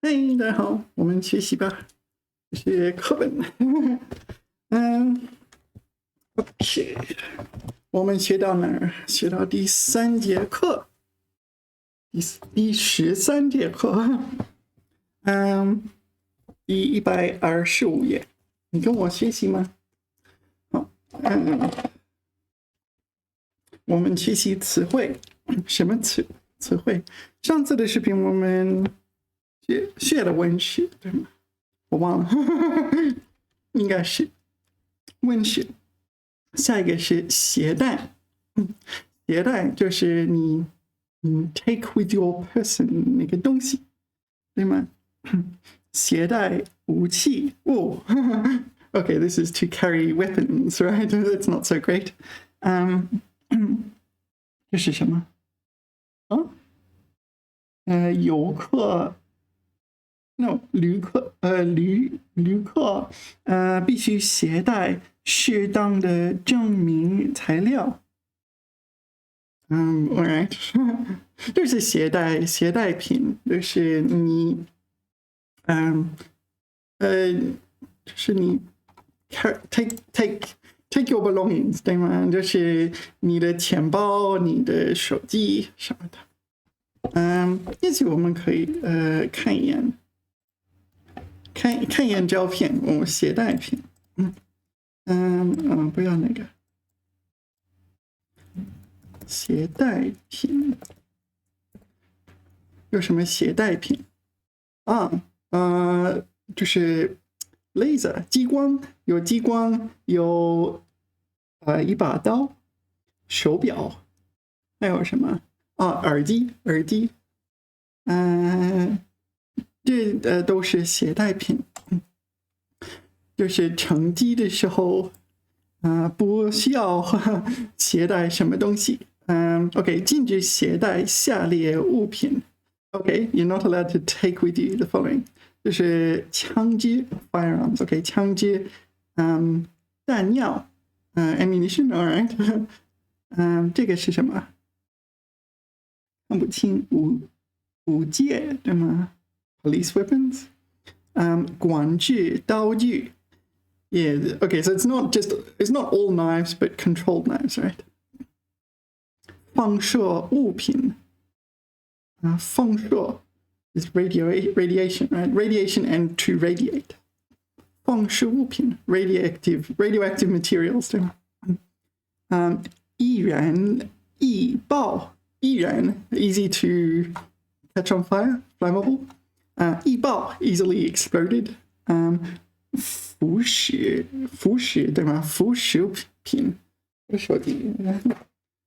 嘿，大家好，我们学习吧。这是课本。OK， 我们学到哪儿？学到第3节课，第13节课。第125页。你跟我学习吗？好，我们学习词汇。什么词汇？上次的视频我们学了温室，对吗？我忘了，应该是温室。下一个是携带，携带就是你take with your person 那个东西，对吗？携带武器哦。Okay, this is to carry weapons, right? That's not so great. 这是什么？游客。No， 旅客必须携带适当的证明材料。all right， 这是携带品，就是你，就是你 take your belongings， 对吗？就是你的钱包、你的手机什么的。也许我们可以看一眼。看一眼照片，我携带品。不要那个携带品。有什么携带品就是 laser 激光，有激光，有一把刀，手表，还有什么耳机。这都是携带品。就是乘机的时候不需要携带什么东西。OK， 禁止携带下列物品。OK， you're not allowed to take with you the following， 就是枪支 firearms。OK， 枪支，弹药ammunition。All right， 这个是什么？看不清，武械对吗？ Police weapons。管制刀具。Yeah, okay, so it's not all knives, but controlled knives, right? 放射物品。放射 is radiation, right? Radiation and to radiate. 放射物品 radioactive materials， 对吗？易燃易爆，易燃 easy to catch on fire, flammable. 易爆 easily exploded. 腐蚀对吗？腐蚀品，手机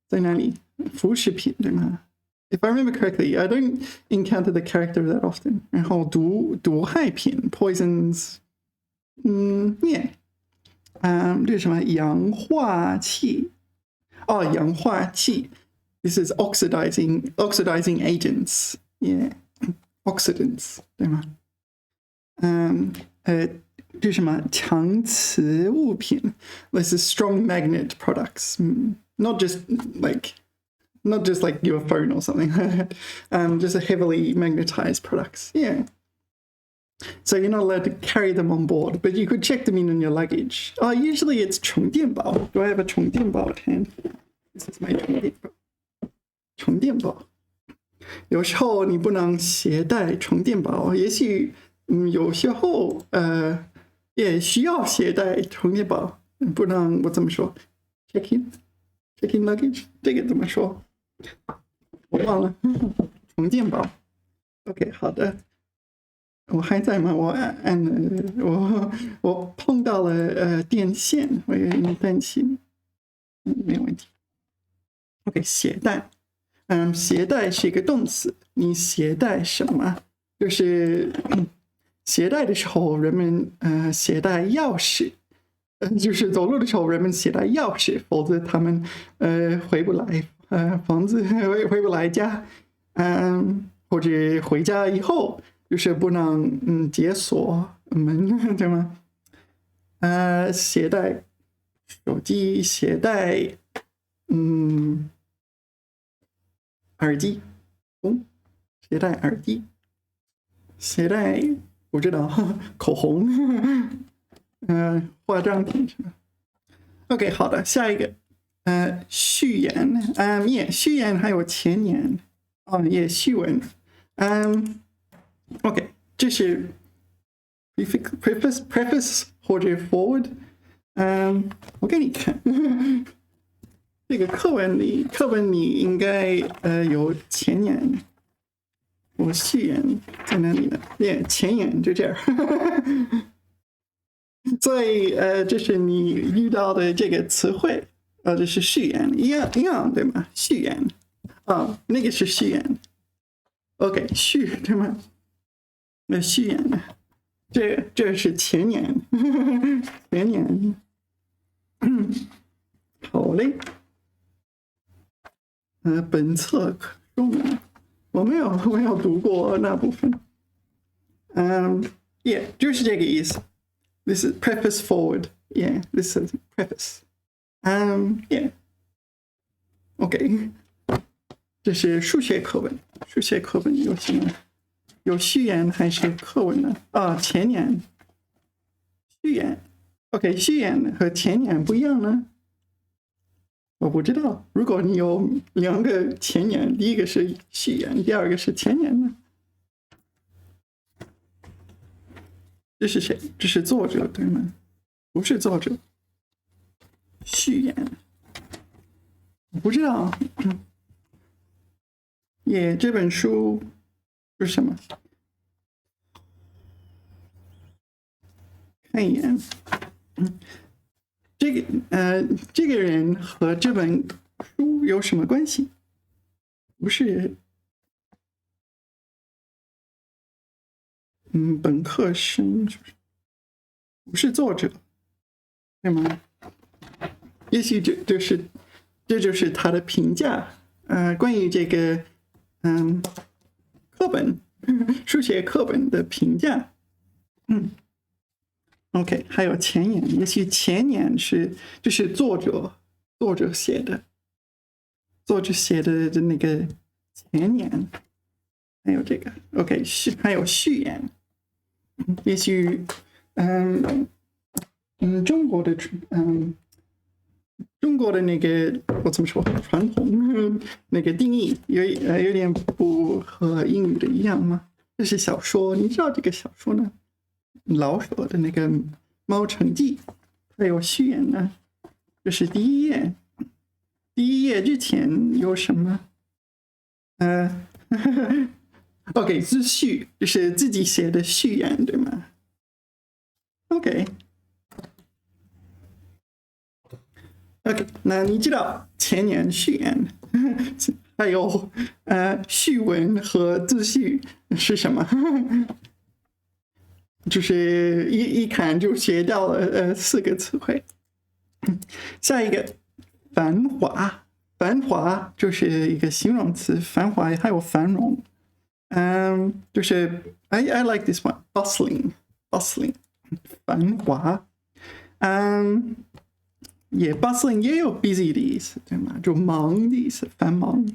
在哪里？腐蚀品对吗？ If I remember correctly, I don't encounter the character that often. 然后毒害品 poisons， yeah， 这是什么？氧化器。氧化器 ，this is oxidizing agents， yeah， oxidants 对吗？这是什么？强磁物品 ？This is strong magnet products, not just like your phone or something. Just a heavily magnetized products. Yeah. So you're not allowed to carry them on board, but you could check them in your luggage. Usually it's 充电宝. Do I have a 充电宝 at hand? This is my 充电宝。充电宝。有时候你不能携带充电宝，也许有时候也需要携带充电宝，不能我怎么说 ？check in luggage 这个怎么说？我忘了。充电宝。OK， 好的。我还在吗？我碰到了电线，我有点担心。没有问题。OK， 携带。携带是一个动词，你携带什么？就是携带的时候，人们携带钥匙，就是走路的时候人们携带钥匙，否则他们回不来房子，回不来家，或者回家以后就是不能解锁门，对吗？携带手机，携带耳机，携带耳机。携带不知道口红，化妆品是吧 ？OK， 好的，下一个，序言，序言还有前言，序文，OK， 这是 preface 或者 forward，我给你看，这个课文里应该有前言。我序言在哪里呢？前言就这样。所以这是你遇到的这个词汇，这是序言，一样对吗？序言那个是序言。OK， 序对吗？那序言呢？这是前言，前言。好嘞。本册可用吗？我没有读过那部分。就是这个意思。This is preface forward. Yeah, this is preface. Yeah. OK. 这是数学课文。数学课文有什么？有序言还是课文呢？前言。序言。OK， 序言和前言不一样呢？我不知道，如果你有2个前言，第一个是序言，第二个是前言呢？这是谁？这是作者对吗？不是作者。序言，我不知道。这本书是什么？看一眼。这个人和这本书有什么关系？不是，本科生不是作者，对吗？也许这就是他的评价，关于这个课本数学课本的评价。OK， 还有前言，也许前言就是作者写的，作者写的那个前言，还有这个 OK 还有序言，也许中国的那个我怎么说传统那个定义有点不和英语的一样吗？这是小说，你知道这个小说呢？老舍的那个《猫城记》，它有序言呢。这是第一页，第一页之前有什么？OK， 自序就是自己写的序言，对吗 ？OK， 那你知道前言、序言，还有序文和自序是什么？就是一看就学到了4个词汇。下一个繁华，繁华就是一个形容词，繁华还有繁荣。就是 I like this one bustling 繁华。bustling 也有 busy 的意思，对吗？就忙的意思，繁忙。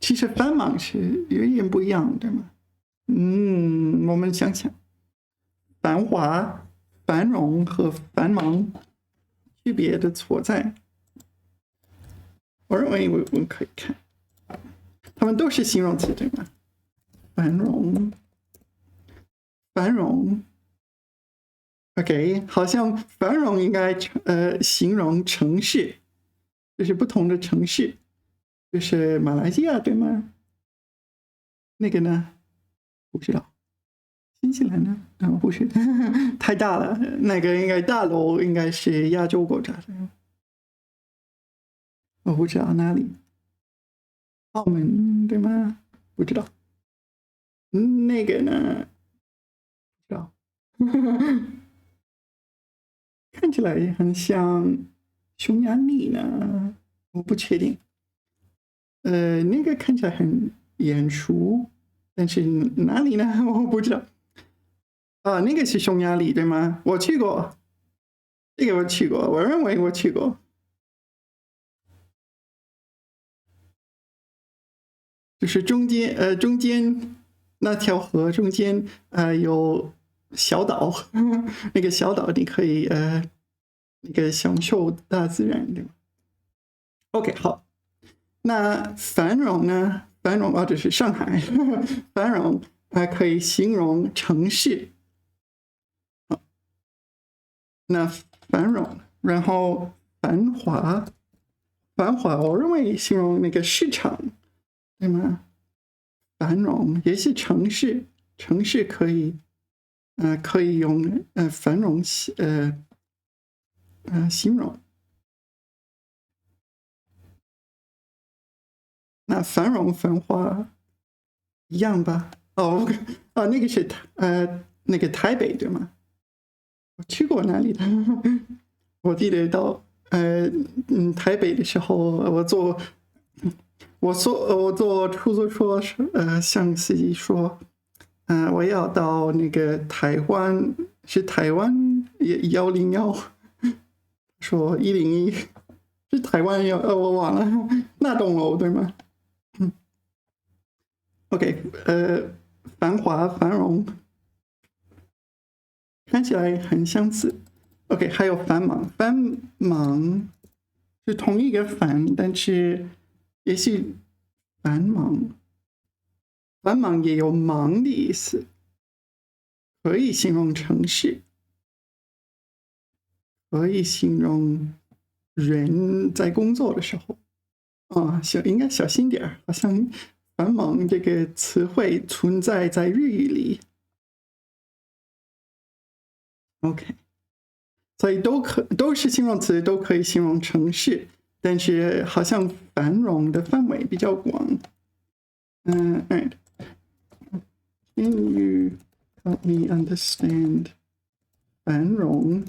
其实繁忙是有点不一样，对吗？我们想想，繁华、繁荣和繁忙区别的所在，我认为我们可以看，它们都是形容词，对吗？繁荣 ，OK， 好像繁荣应该形容城市，就是不同的城市，就是马来西亚，对吗？那个呢？不知道，新西兰呢？不是，太大了。那个应该大楼应该是亚洲国家的，我不知道哪里。澳门对吗？不知道。那个呢？不知道。看起来很像匈牙利呢，我不确定。那个看起来很眼熟。但是哪里呢？我不知道。那个是匈牙利对吗？我去过，这个我去过，我认为我去过。就是中间那条河中间有小岛，那个小岛你可以那个享受大自然，对吗 ？OK， 好。那繁荣呢？繁荣这是上海，繁荣可以形容城市。好，那繁荣，然后繁华，繁华我认为形容那个市场，对吗？繁荣也是城市，城市可以可以用繁荣形容。那繁荣繁华一样吧？哦，那个是那个台北对吗？我去过那里的，我记得到台北的时候，我坐出租车向司机说，我要到那个台湾，是台湾101，说101，是台湾我忘了那栋楼对吗？OK，繁华繁荣看起来很相似。OK， 还有繁忙，繁忙是同一个繁，但是也是繁忙，繁忙也有忙的意思，可以形容城市，可以形容人在工作的时候。应该小心点，好像繁忙这个词汇存在在日语里。OK， 所以都是形容词，都可以形容城市，但是好像繁荣的范围比较广。Alright. Can you help me understand 繁荣、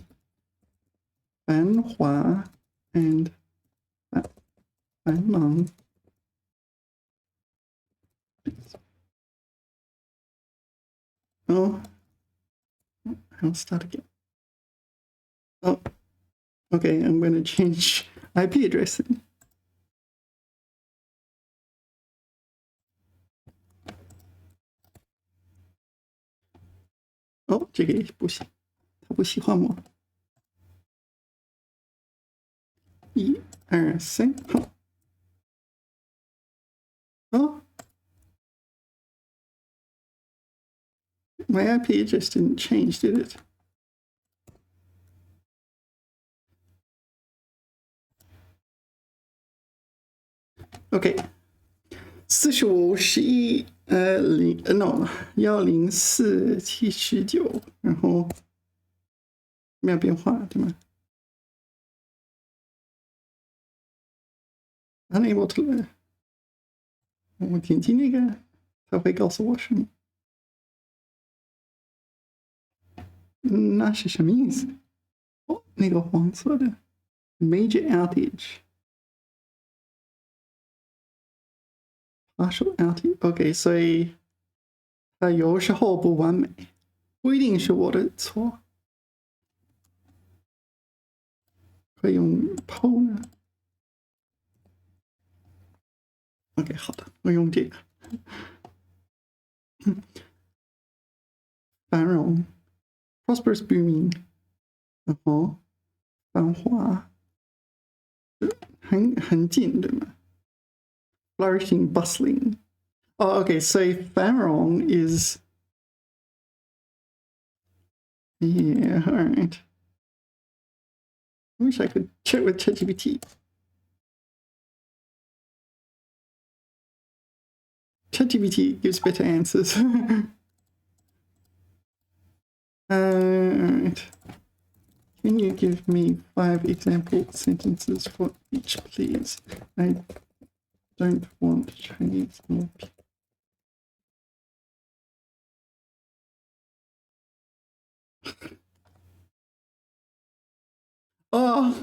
繁华 and 繁忙？Oh, I'll start again. Oh, okay, I'm going to change IP address. Oh, 这个不行，他不喜欢我。1、2、3，好。Oh, my IP address didn't change, did it? OK， 45、11、no 104、79，然后没有变化，对吗？Unable to learn。我点击那个，它会告诉我什么？那是什么意思？哦，那个黄色的 major outage。partial outage，OK， 所以它有时候不完美，不一定是我的错。可以用 PO 呢 ？OK， 好的，我用这个。繁荣 ，prosperous booming， 然后繁华，很近，对吗？flourishing, bustling. Oh, okay, so Fanrong is... Yeah, all right. I wish I could check with ChatGPT. ChatGPT gives better answers. Alright. Can you give me 5 example sentences for each, please? I don't want Chinese more people. Oh!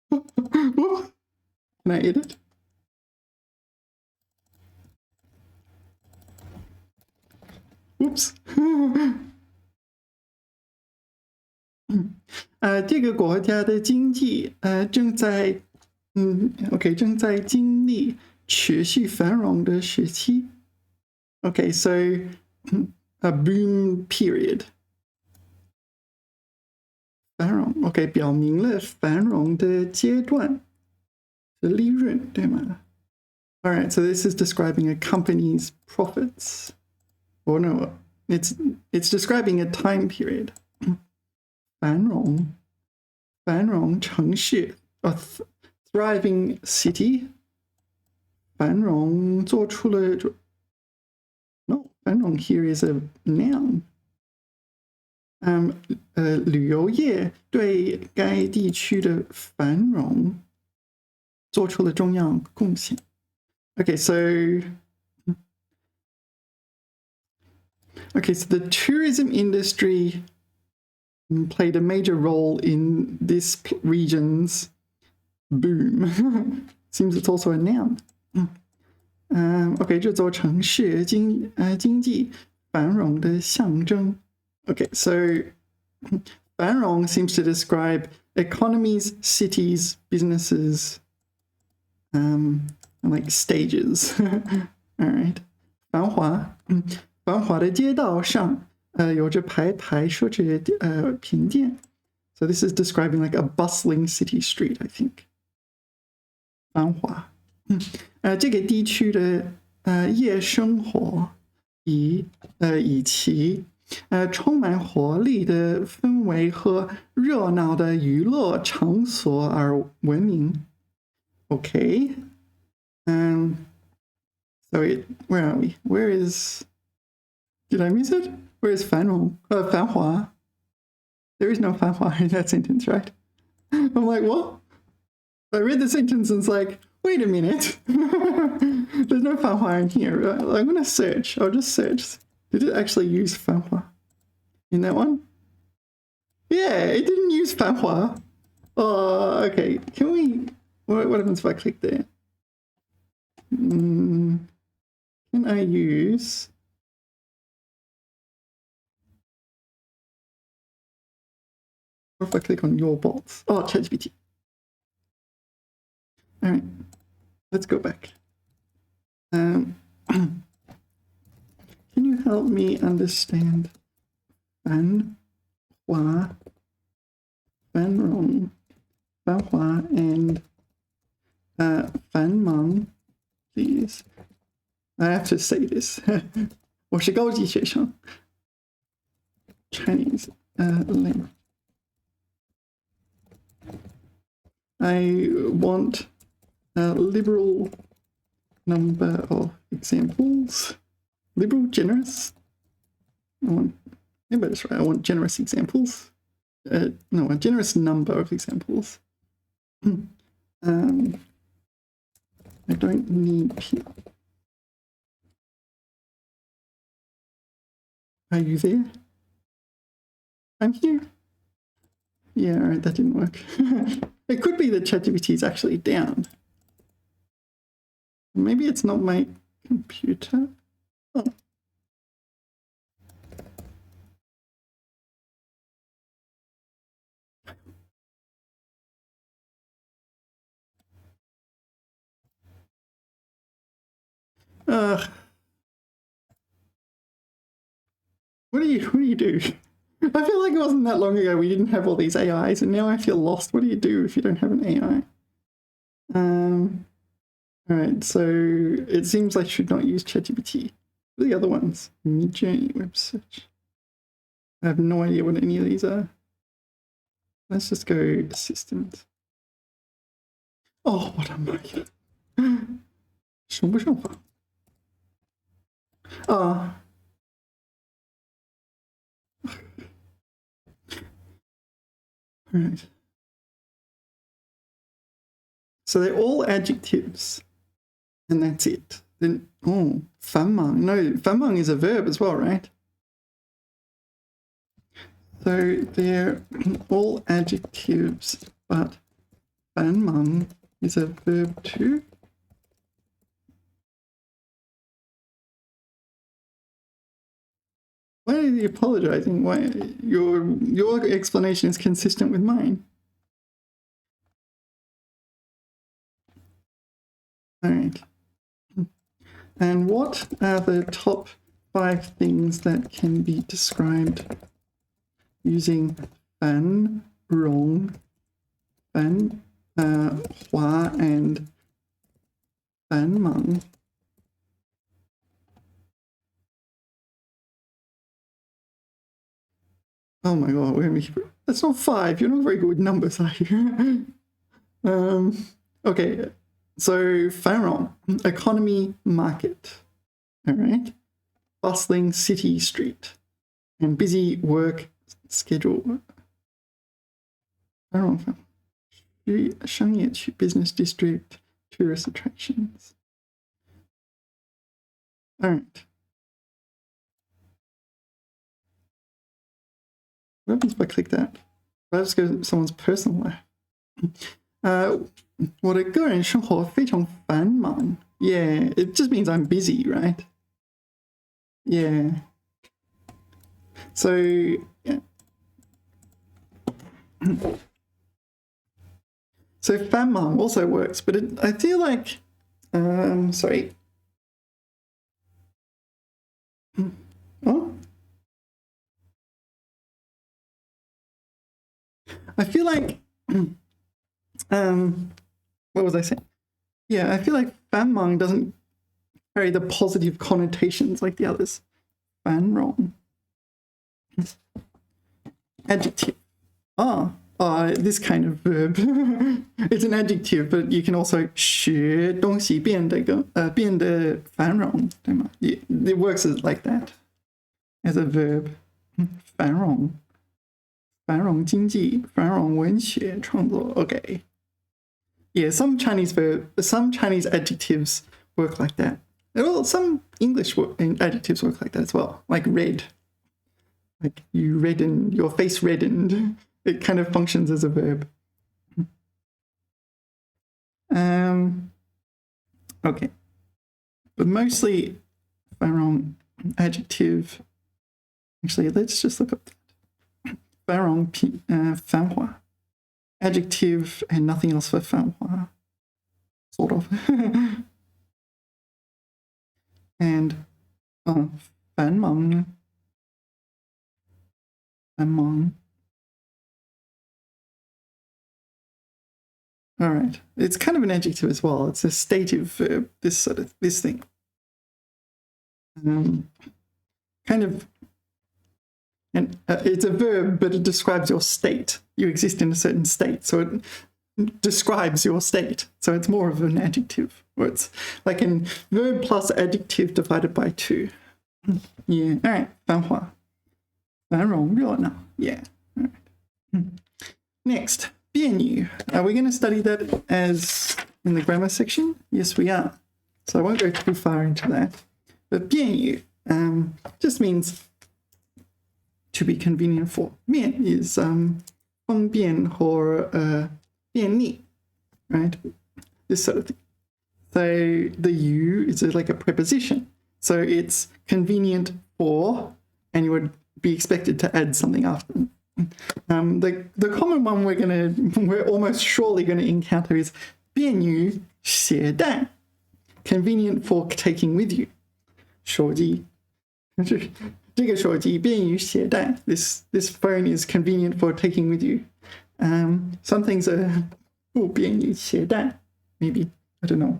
Can I edit? Oops. 这个国家的经济正在正在经历持续繁荣的时期。Okay, so a boom period. 繁荣 ，OK， 表明了繁荣的阶段的利润，对吗？ All right, so this is describing a company's profits. Or no, it's describing a time period. 繁荣城市 a thriving city. 繁荣做出了 no, 繁荣 here is a noun. 旅游业对该地区的繁荣做出了重要贡献。Okay, so the tourism industry played a major role in this region's boom. Seems it's also a noun. Okay, 这座城市经济繁荣的象征。Okay, so 繁荣 seems to describe economies, cities, businesses, like stages. All right. 繁华的街道上有着排排设置品店。So this is describing like a bustling city street, I think. 繁华。这个地区的夜生活以其充满活力的氛围和热闹的娱乐场所而闻名。Okay. So where are we? Where is... Did I miss it? Where is 繁华? There is no 繁华 in that sentence, right? I'm like, what? I read the sentence and it's like, wait a minute. There's no 繁华 in here. I'm going to search. I'll just search. Did it actually use 繁华 in that one? Yeah, it didn't use 繁华. Oh, okay. Can we... What happens if I click there? Can I use... What if I click on your bots? Oh, ChatGPT. All right, let's go back. Can you help me understand 繁华, 繁荣, 繁华 and 繁忙, please? I have to say this. 我是高级学生 Chinese language. I want a liberal number of examples. Liberal, generous? Maybe that's right. I want generous examples. No, a generous number of examples. I don't need people. Are you there? I'm here. Yeah, all right, that didn't work. It could be that ChatGPT is actually down. Maybe it's not my computer. Oh. What do you do? I feel like it wasn't that long ago we didn't have all these AIs, and now I feel lost. What do you do if you don't have an AI? All right, so it seems I should not use ChatGPT. What are the other ones? Midjourney, web search. I have no idea what any of these are. Let's just go assistant. Oh, what am I? 说不上话. All right. So they're all adjectives, and that's it. Then, oh, 繁忙. No, 繁忙 is a verb as well, right? So they're all adjectives, but 繁忙 is a verb too. Why are you apologizing? Why your explanation is consistent with mine? All right. And what are the top 5 things that can be described using 繁荣, 繁华 and 繁忙? Oh my god, that's not 5. You're not very good with numbers, are you? Okay, so 繁荣, economy, market. All right. Bustling city, street. And busy work schedule. 繁荣, 商业区, business district, tourist attractions. All right. What happens if I click that? I'll just go to someone's personal life. 我的个人生活非常繁忙. Yeah, it just means I'm busy, right? Yeah. So, yeah. So 繁忙 also works, but I feel like, sorry. Oh? I feel like, what was I saying? Yeah, I feel like 繁忙 doesn't carry the positive connotations like the others. 繁荣. Adjective. This kind of verb. It's an adjective, but you can also 使东西变得繁荣, 对吗? It works like that as a verb. 繁荣. 繁荣经济, 繁荣文学创作. Okay. Yeah, some Chinese adjectives work like that. Well, some English adjectives work like that as well. Like red. Like you redden, your face reddened. It kind of functions as a verb. Okay. But mostly 繁荣 adjective. Actually, let's just look up that. 繁荣繁华. Adjective and nothing else for 繁华. Sort of. And 繁忙. 繁忙. All right. It's kind of an adjective as well. It's a stative verb, this thing. Kind of, and it's a verb, but it describes your state. You exist in a certain state, so it describes your state. So it's more of an adjective, or it's like a verb plus adjective divided by 2. Yeah. All right. 繁华. 繁荣热闹. Yeah. All right. Next. 变语. Are we going to study that as in the grammar section? Yes, we are. So I won't go too far into that. But 变语 just means to be convenient for. 面 is 方便 or 便利, right? This sort of thing. So the you is like a preposition. So it's convenient for, and you would be expected to add something after. The common one we're almost surely going to encounter is 便于携带, convenient for taking with you. 手机. 这个手机便于携带. This phone is convenient for taking with you. Some things are 不便于携带. Maybe, I don't know.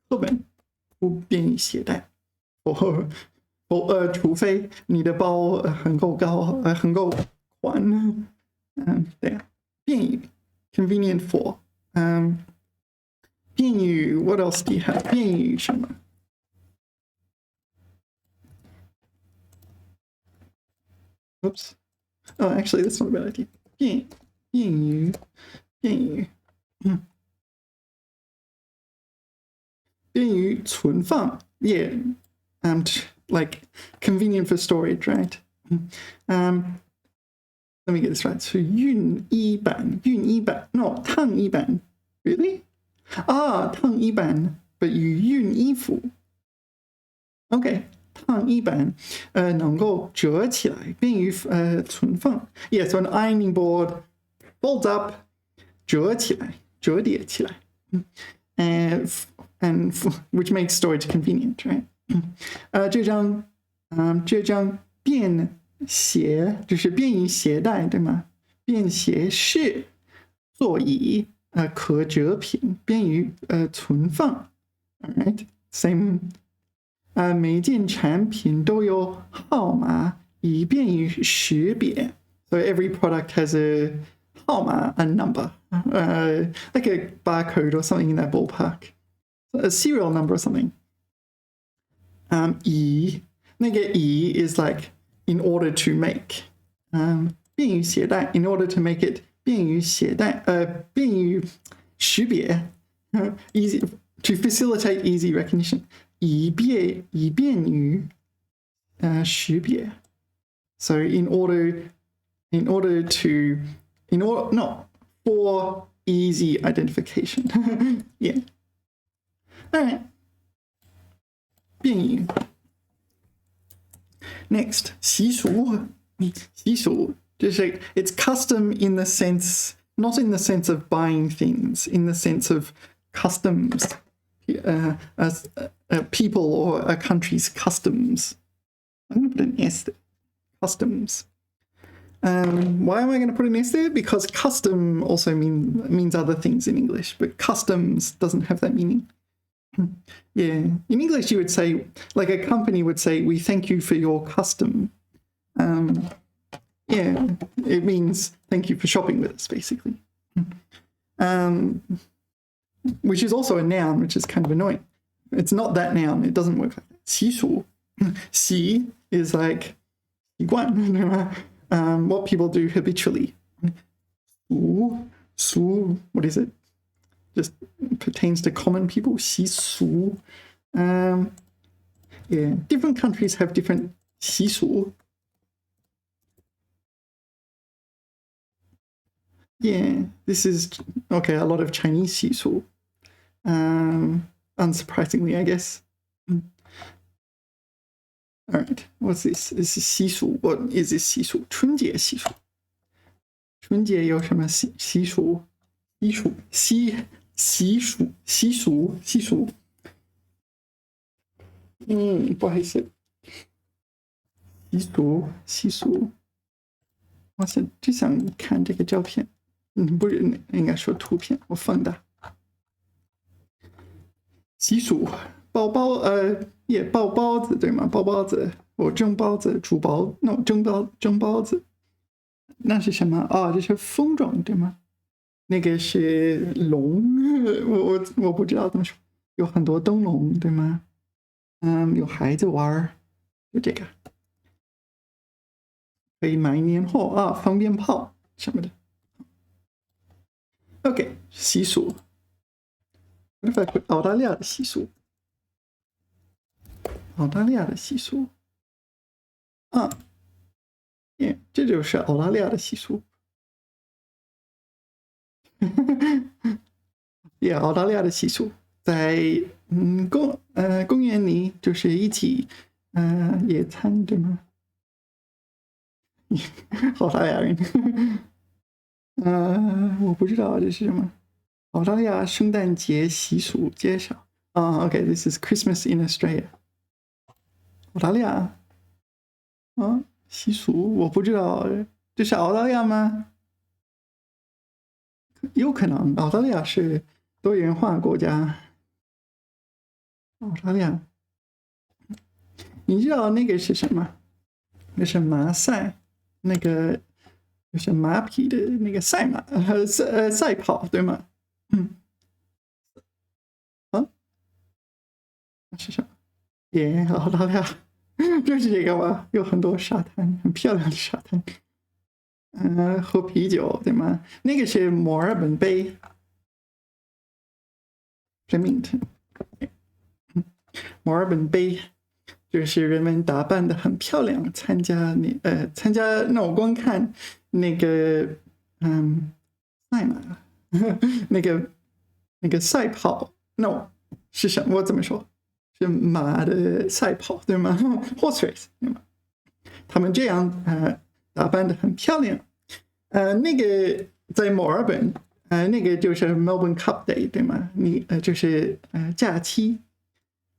课本不便于携带. Or 除非你的包很够高，很够宽。对，便于 convenient for. 便于 what else do you have? 便于什么？ Oops. Oh, actually, that's not a bad idea. 便于存放. Yeah. Like convenient for storage, right? Let me get this right. So 熨衣板, no, 烫衣板. Really? 烫衣板, but you 熨衣服. Okay. 烫衣板能够折起来，便于存放. Yeah, so an ironing board folds up, 折起来, 折叠起来. And which makes storage convenient, right? 这张便携就是便于携带，对吗？便携式座椅可折屏，便于存放。Alright, same. 每件产品都有号码，以便于识别。So every product has a 号码 a number, like a barcode or something in that ballpark, a serial number or something. 那个以 is like in order to make. 便于携带 in order to make it 便于携带便于识别 easy to facilitate easy recognition 以便于识别 so in order for easy identification yeah all right 便于 next 习俗就是 it's custom in the sense, not in the sense of buying things, in the sense of customs, as people or a country's customs. I'm going to put an S there. Customs. Why am I going to put an S there? Because custom also means other things in English, but customs doesn't have that meaning. Yeah, in English you would say, like a company would say, we thank you for your custom. Yeah, it means thank you for shopping with us, basically. Which is also a noun, which is kind of annoying. It's not that noun. It doesn't work like that. 习俗 习 is like 习惯 what people do habitually. 俗 what is it? Just pertains to common people. 习俗 yeah, different countries have different 习俗. Yeah, this is okay. A lot of Chinese 习俗, unsurprisingly, I guess. All right, what's this? This is 习俗. What is this 习俗? 春节习俗。春节有什么习俗？不好意思。习俗。我只想看这个照片。不是，应该说图片，我放大。习俗，包包子对吗？包包子，我蒸包子，蒸包子，那是什么？哦，这是风筝对吗？那个是龙，我不知道怎么说，有很多灯笼对吗？有孩子玩，就这个，可以买年货啊，放鞭炮什么的。OK， 习俗。What if I put 澳大利亚的习俗？澳大利亚的习俗。这就是澳大利亚的习俗。澳大利亚的习俗，在公园里就是一起野餐，对吗？澳大利亚人。我不知道这是什么。澳大利亚圣诞节习俗介绍。OK, this is Christmas in Australia. 澳大利亚，习俗我不知道，这是澳大利亚吗？有可能，澳大利亚是多元化国家。澳大利亚，你知道那个是什么？那是马赛，那个就是马匹的那个赛马，赛跑，对吗？是什么？澳大利亚就是这个吧？有很多沙滩，很漂亮的沙滩。喝啤酒对吗？那个是墨尔本杯 ，Flemington。墨尔本杯就是人们打扮的很漂亮，参加观看那个赛马，那个赛跑 ，no 是什么？我怎么说？是马的赛跑对吗 ？Horse race 对吗？他们这样打扮的很漂亮。那个在墨尔本，那个就是 Melbourne Cup Day 对吗？就是假期。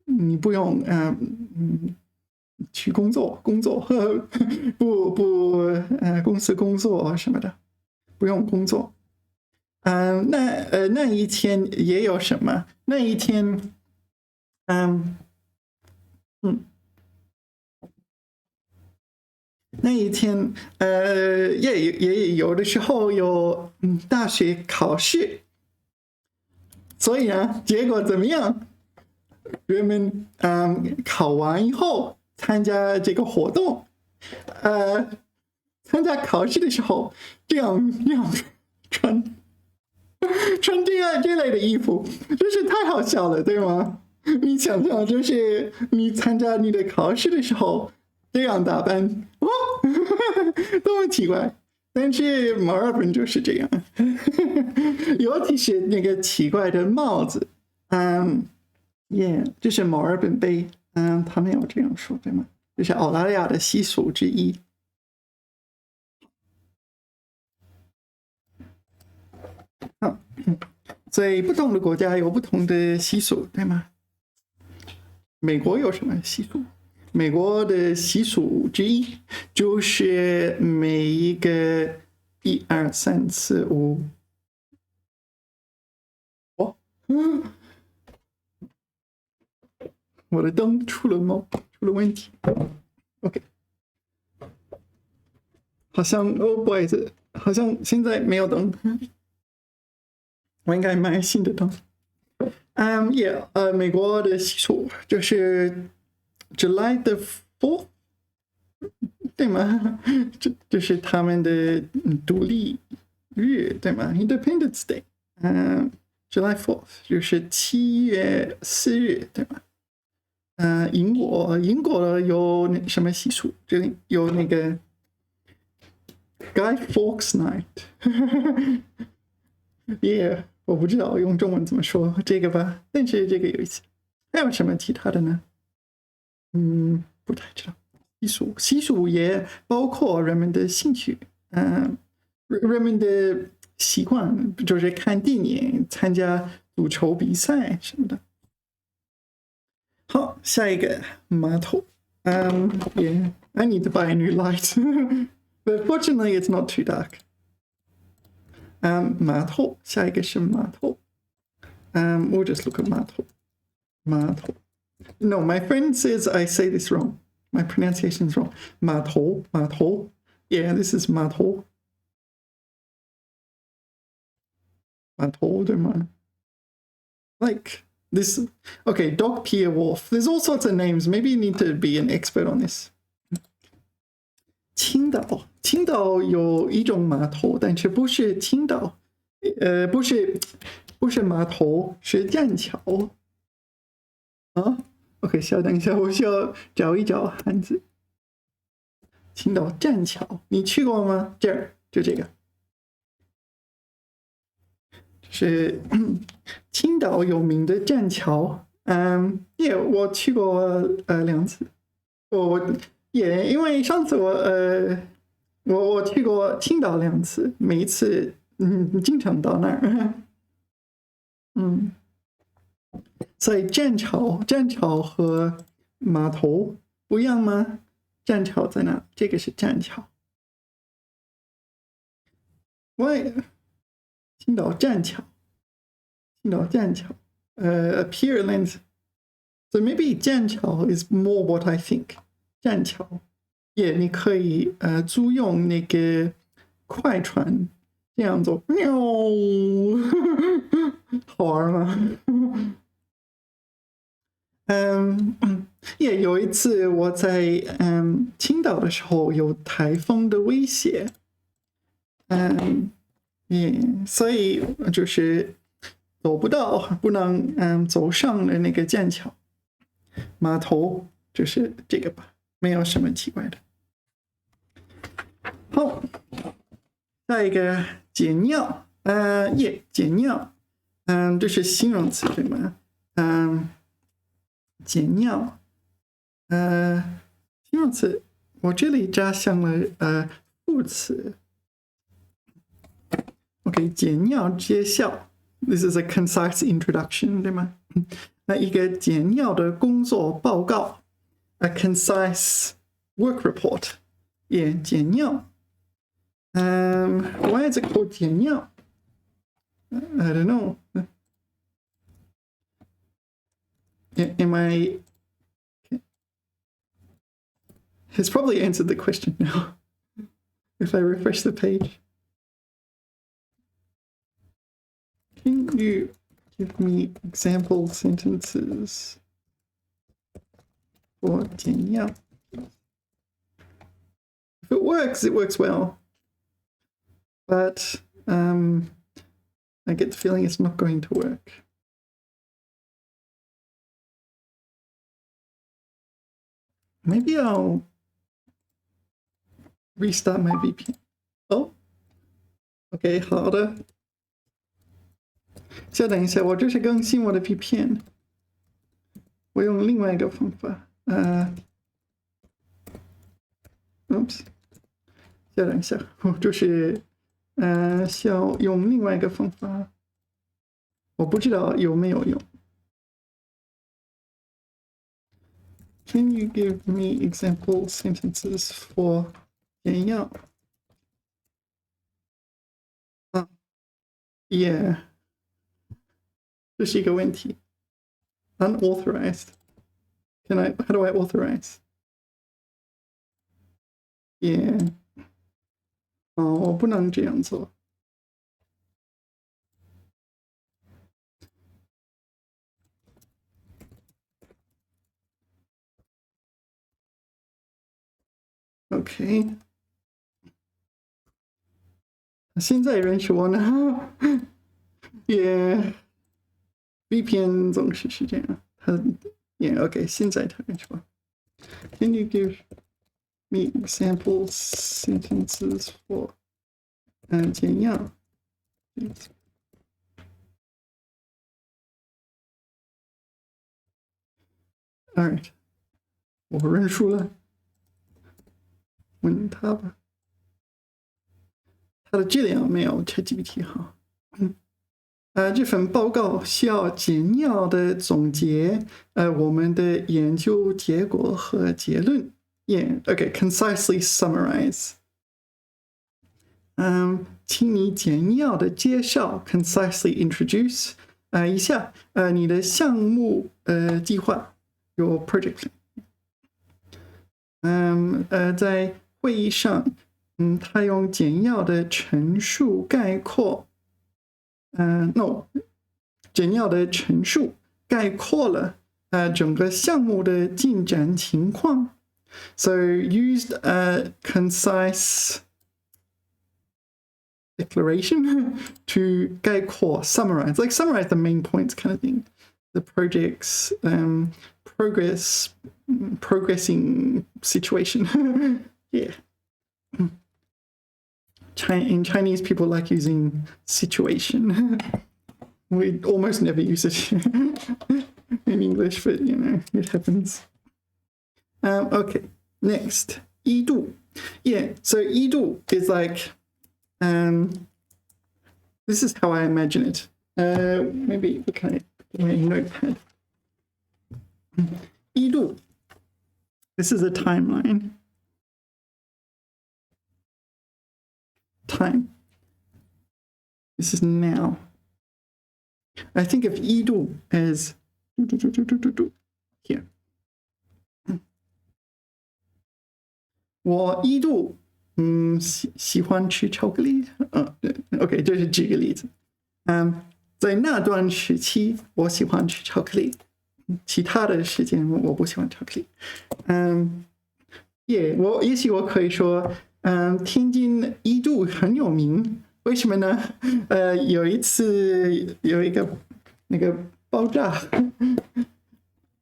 你不用去工作公司工作什么的，不用工作。那一天也有什么？那一天，那一天，也有的时候有大学考试，所以呢，结果怎么样？人们考完以后参加这个活动，参加考试的时候这样穿这类的衣服，真是太好笑了，对吗？你想想，就是你参加你的考试的时候这样打扮，哦，多么奇怪！但是墨尔本就是这样，尤其是那个奇怪的帽子，这是墨尔本杯，他们有这样说，对吗？这是澳大利亚的习俗之一。所以不同的国家有不同的习俗，对吗？美国有什么习俗？美国的习俗之一就是每一个1、2、3、4、5，我的灯出了问题。OK， 好像不好意思，好像现在没有灯，我应该买新的灯。美国的习俗就是 July the 4th， 对吗？这是他们的独立日，对吗 ？Independence Day，July 4th 就是7月4日，对吗？英国有什么习俗？这里有那个 Guy Fawkes Night， 我不知道用中文怎么说这个吧，但是这个有意思。还有什么其他的呢？不太知道。习俗也包括人们的兴趣，人们的习惯，就是看电影、参加足球比赛什么的。好，下一个码头。Yeah, I need to buy a new light, but fortunately it's not too dark. 码头，下一个是码头。We'll just look at 码头。No, my friend says I say this wrong. My pronunciation is wrong. 码头。Yeah, this is 码头。码头，对吗？ Like this. Okay, Dog Pier Wharf. There's all sorts of names. Maybe you need to be an expert on this. 青岛有一种码头，但是不是青岛，不是码头，是栈桥。OK， 等一下，我需要找一找汉字。青岛栈桥，你去过吗？这儿就这个，是青岛有名的栈桥。我去过2次。因为上次我去过青岛2次，每一次经常到那儿。所以栈桥和码头不一样吗？栈桥在哪？这个是栈桥。青岛栈桥。Pier Land. So maybe 栈桥 is more what I think. 栈桥，你可以租用那个快船，这样做，好玩吗？有一次我在青岛的时候有台风的威胁，所以就是不能走上的那个栈桥。码头就是这个吧，没有什么奇怪的。好，下一个解尿，解尿，这是形容词对吗？解尿，形容词，我这里加上了副词。OK， 解尿接笑 ，This is a concise introduction， 对吗？那一个简要的工作报告 ，a concise work report， 也简要。Why is it called 简要？ I don't know. Am I? It's probably answered the question now. If I refresh the page. Can you give me example sentences for 简要? If it works well. But I get the feeling it's not going to work. Maybe I'll restart my VPN. Oh, OK， 好的。稍等一下，我这是更新我的 VPN。我用另外一个方法。Oops， 稍等一下，我就是需要用另外一个方法，我不知道有没有用。Can you give me example sentences for 简要？Yeah， 这是一个问题。Unauthorized. How do I authorize? Yeah. 我不能这样做。OK， 现在认识我呢，也 VPN 总是这样，也 OK， 现在他认识我。Can you give me example sentences for 简要 ？All right， 我认输了。问他吧，他的质量没有 ChatGPT 好。这份报告需要简要的总结我们的研究结果和结论。Yeah, okay, concisely summarize. 请你简要的介绍 concisely introduce 一下你的项目计划 your project plan. 在会议上，他用简要的陈述概括，简要的陈述概括了整个项目的进展情况。So used a concise declaration to 概括 summarize, like summarize the main points kind of thing. The project's progressing situation. Yeah. In Chinese, people like using situation. We almost never use it in English, but you know, it happens. Okay, next, 一度. Yeah, so 一度 is like, this is how I imagine it. Maybe look at my notepad. 一度. This is a timeline. Time. This is now. I think of 一度 as here. 我一度喜欢吃巧克力。OK， 这是举个例子。在那段时期，我喜欢吃巧克力。其他的时间我不喜欢巧克力。也许我可以说，天津一度很有名，为什么呢？有一次有一个那个爆炸，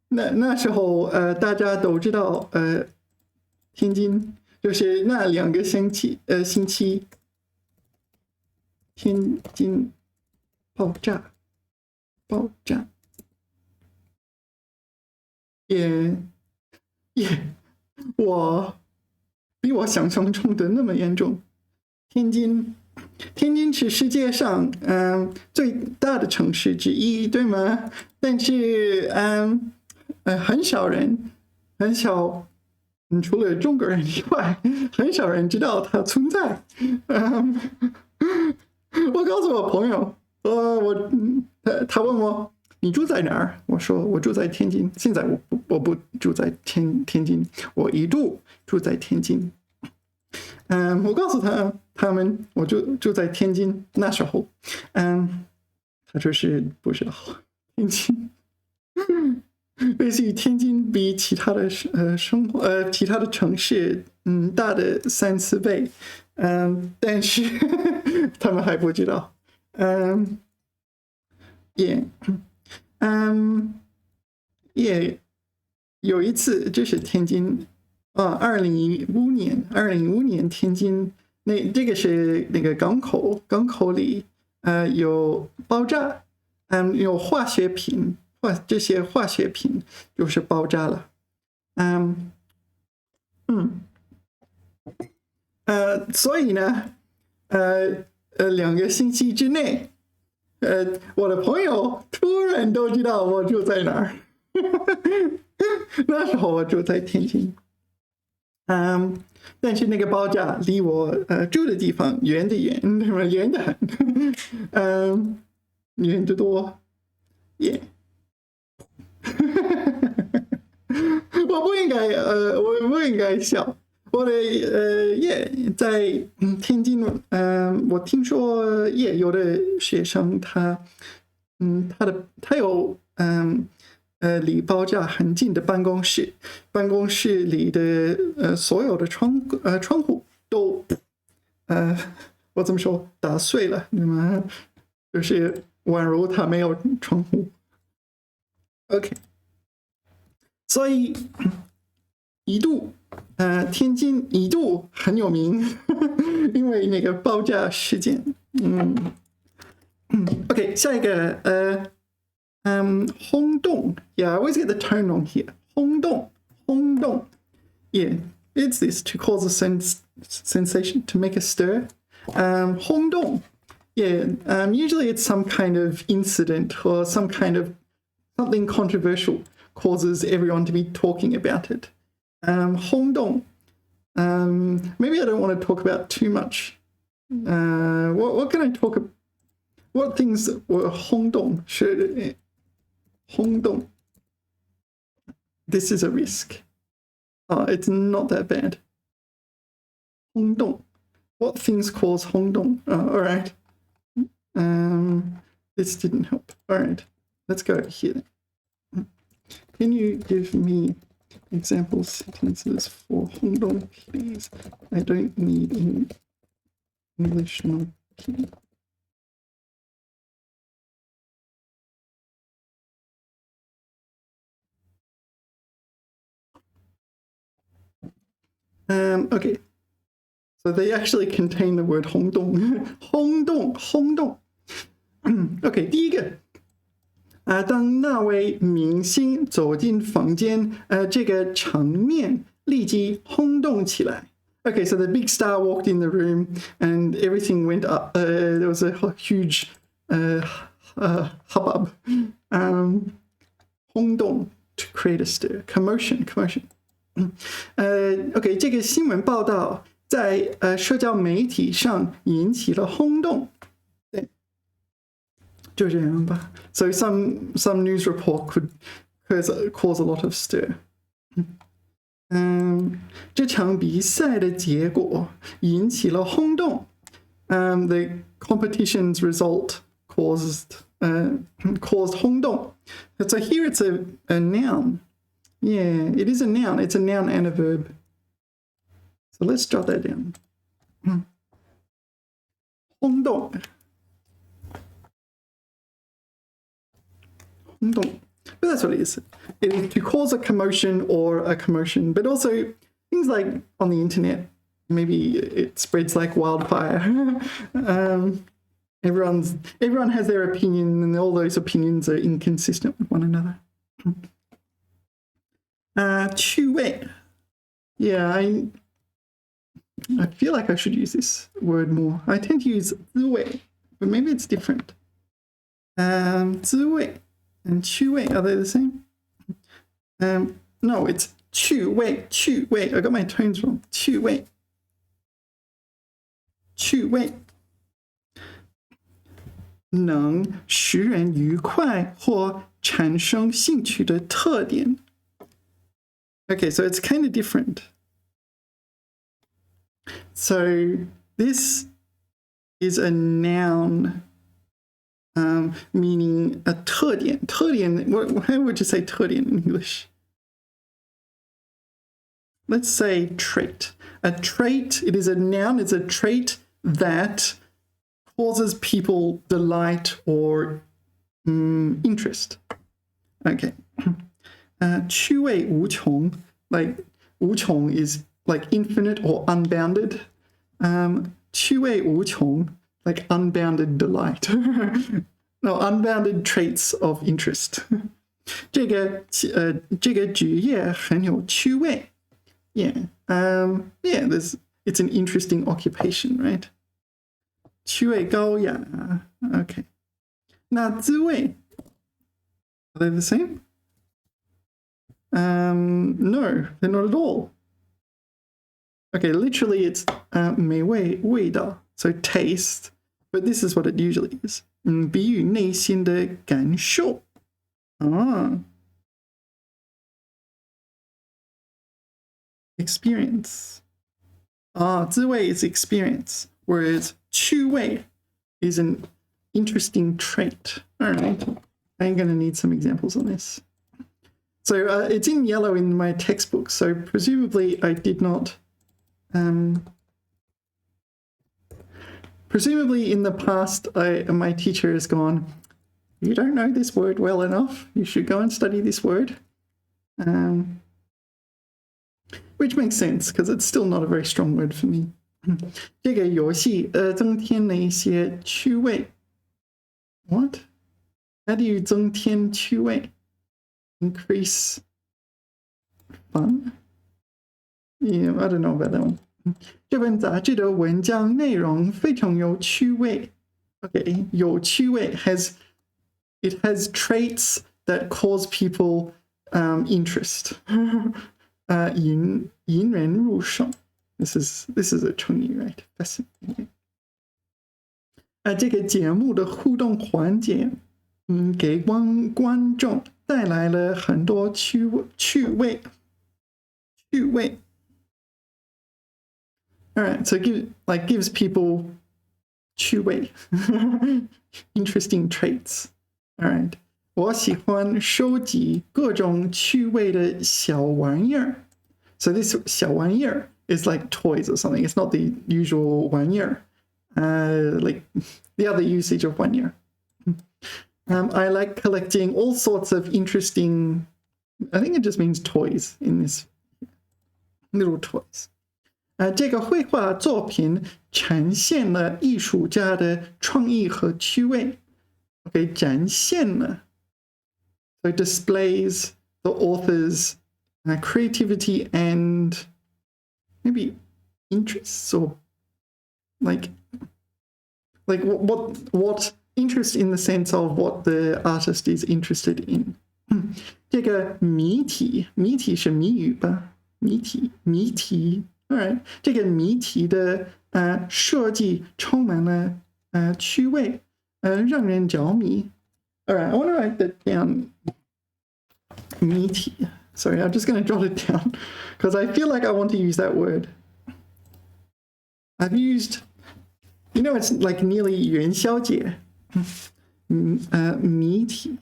那时候大家都知道，天津就是那2个星期，天津爆炸。也比我想象中的那么严重。天津天津是世界上最大的城市之一，对吗？但是很少人，除了中国人以外，很少人知道它存在。我告诉我朋友，他问我你住在哪儿？我说我住在天津。现在我不住在天津，我一度住在天津。我告诉他们我住在天津。那时候，他说是不知道天津。类似于天津比其他的其他的城市大的3、4倍，但是他们还不知道，也有一次就是天津2015年天津这个是那个港口里有爆炸，有化学品。这些化学品就是爆炸了，所以呢，2个星期之内，我的朋友突然都知道我住在哪儿。那时候我住在天津，但是那个爆炸离我住的地方远得很，远得多，我不应该笑。我的在天津，我听说有的学生他有离爆炸很近的办公室里的所有的窗户都我怎么说打碎了，那么就是宛如他没有窗户。OK， 所以天津一度很有名，因为那个爆炸事件。OK， 下一个轰动。Yeah, I always get the tone wrong here. 轰动。Yeah, it's this to cause a sensation, to make a stir. 轰动。Yeah, usually it's some kind of incident or some kind of something controversial causes everyone to be talking about it. 轰动. Maybe I don't want to talk about too much. What can I talk about? What things were 轰动? This is a risk. It's not that bad. 轰动. What things cause 轰动? All right. This didn't help. All right. Let's go here. Can you give me example sentences for 轰动, please? I don't need any English, no. Okay. So they actually contain the word 轰动. 轰动. Okay, 第一个。当那位明星走进房间，这个场面立即轰动起来。Okay, so the big star walked in the room and everything went up. There was a huge hubbub. 轰动 to create a stir. Commotion. Okay, 这个新闻报道在社交媒体上引起了轰动。就这样吧。So some news report could cause a lot of stir. 这场比赛的结果引起了轰动。The competition's result caused 轰动。So here it's a noun. Yeah, it is a noun. It's a noun and a verb. So let's jot that down. 轰动。But that's what it is. It is to cause a commotion or a commotion, but also things like on the internet, maybe it spreads like wildfire. Everyone has their opinion, and all those opinions are inconsistent with one another. 趣味. Yeah, I feel like I should use this word more. I tend to use 滋味, but maybe it's different. 滋味 and 趣味, are they the same? No, it's 趣味, 趣味. I got my tones wrong. 趣味. 趣味. 能使人愉快或产生兴趣的特点. Okay, so it's kind of different. So this is a noun meaning a 特点. 特点, how would you say 特点 in English? Let's say trait. A trait, it is a noun, it's a trait that causes people delight or interest. Okay. 趣味无穷, like 无穷 is like infinite or unbounded. 趣味无穷, like unbounded delight. No, unbounded traits of interest. 这个职业很有趣味. Yeah, it's an interesting occupation, right? 趣味高雅. Okay. 那滋味, are they the same? No, they're not at all. Okay, literally it's 美味味道, so taste, but this is what it usually is. 比喻内心的感受. Experience. 滋味 is experience, whereas 趣味 is an interesting trait. All right, I'm going to need some examples on this. So it's in yellow in my textbook, so presumably I did not... presumably in the past, my teacher has gone, you don't know this word well enough, you should go and study this word. Which makes sense, because it's still not a very strong word for me. 这个游戏增添了一些趣味. What? How do you 增添趣味? Increase fun? Yeah, I don't know about that one. 这本杂志的文章内容非常有趣味. Okay, 有趣味 it has traits that cause people interest. 引人入胜. This is a 成语, right? Fascinating. 这个节目的互动环节给观众带来了很多趣味. All right, so gives people 趣味. Interesting traits. All right. 我喜欢收集各种趣味的小玩意儿. So this 小玩意儿 is like toys or something. It's not the usual 玩意儿, like the other usage of 玩意儿. I like collecting all sorts of interesting, I think it just means toys in this, little toys. 这个绘画作品呈现了艺术家的创意和趣味. Okay, 展现了. So it displays the author's creativity and maybe interests, or like what interest in the sense of what the artist is interested in. 这个谜题是谜语吧？谜题 All right. 这个谜题的设计充满了趣味，让人着迷. All right, I want to write that down. 谜题. Sorry, I'm just going to jot it down because I feel like I want to use that word. I've used, it's like nearly 元宵节. 谜题.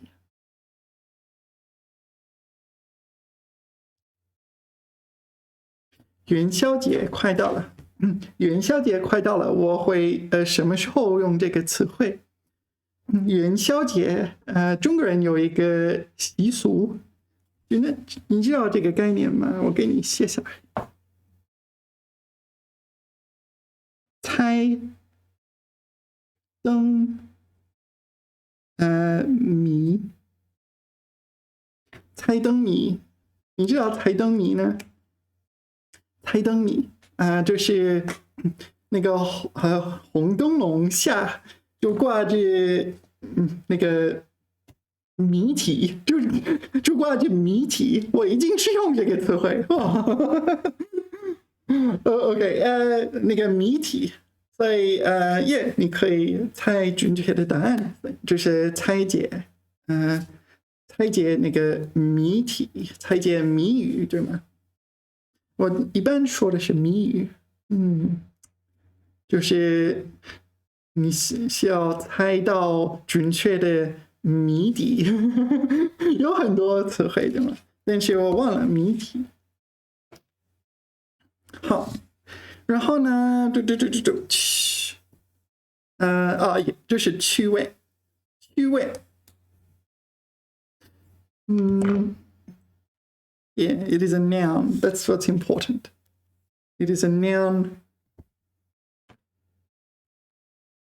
元宵节快到了. 元宵节快到了, 我会什么时候用这个词汇? 元宵节, 中国人有一个习俗, 你知道这个概念吗？我给你写下来。猜灯谜，猜灯谜，你知道猜灯谜呢？猜灯谜就是那个红灯笼下就挂着那个谜题，就挂着谜题。我已经是用这个词汇。OK， 那个谜题，所以你可以猜准确的答案，就是拆解，拆解那个谜题，拆解谜语，对吗？我一般说的是谜语，就是你需要猜到准确的谜底，有很多词汇对吗？但是我忘了谜题。好，然后呢，就是趣味，趣味。Yeah, it is a noun. That's what's important. It is a noun.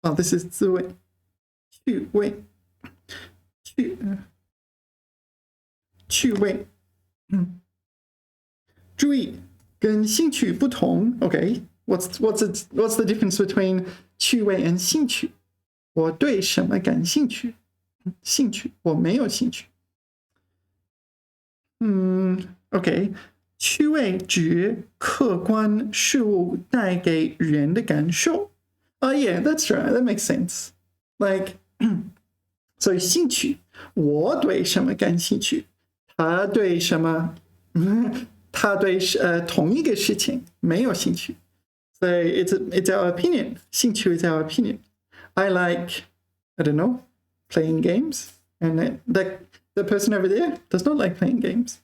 Oh, this is 滋味，趣味，趣味。注意，跟兴趣不同。Okay, what's the difference between 趣味 and 兴趣？我对什么感兴趣？兴趣，我没有兴趣。OK， 趣味指客观事物带给人的感受。Yeah, that's right. That makes sense. Like， 所以兴趣，我对什么感兴趣？他对什么？他对同一个事情没有兴趣。So it's our opinion. 兴趣 is our opinion. I like, I don't know, playing games, and the person over there does not like playing games.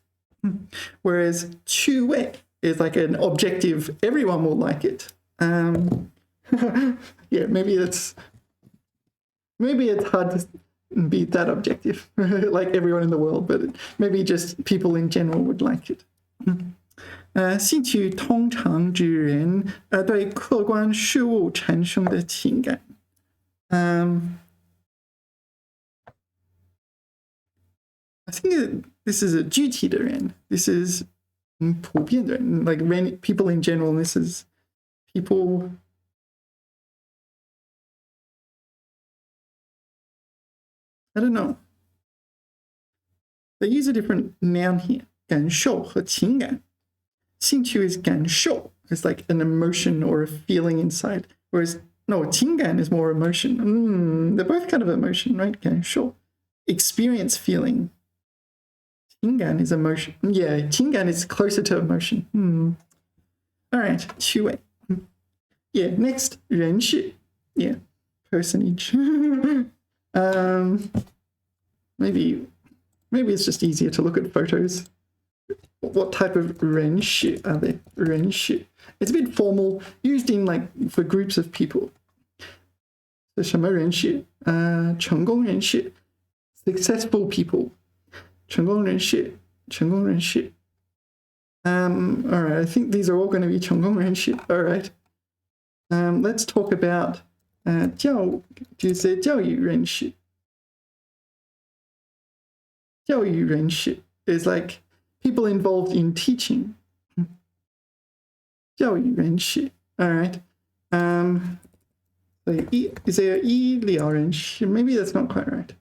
Whereas 趣味 is like an objective, everyone will like it. Yeah, maybe it's hard to be that objective, like everyone in the world, but maybe just people in general would like it. 兴趣通常指人对客观事物产生的情感。I think this is a 具体的人 this is 普遍的人 like people in general, this is people I don't know. They use a different noun here. 感受和情感。兴趣 is 感受 it's like an emotion or a feeling inside. Whereas no, 情感 is more emotion. They're both kind of emotion, right? 感受 experience feeling. 情感 is emotion. Yeah, 情感 is closer to emotion. All right, 趣味. Yeah, next 人事. Yeah, personage. Maybe it's just easier to look at photos. What type of 人事 are there? 人事. It's a bit formal, used in like for groups of people. So 什么人事? 成功人士 successful people. 成功人士 all right, I think these are all going to be 成功人士. All right. Let's talk about 教育人士. 教育人士 is like people involved in teaching. 教育人士 all right. Is there 医疗人士? Maybe that's not quite right.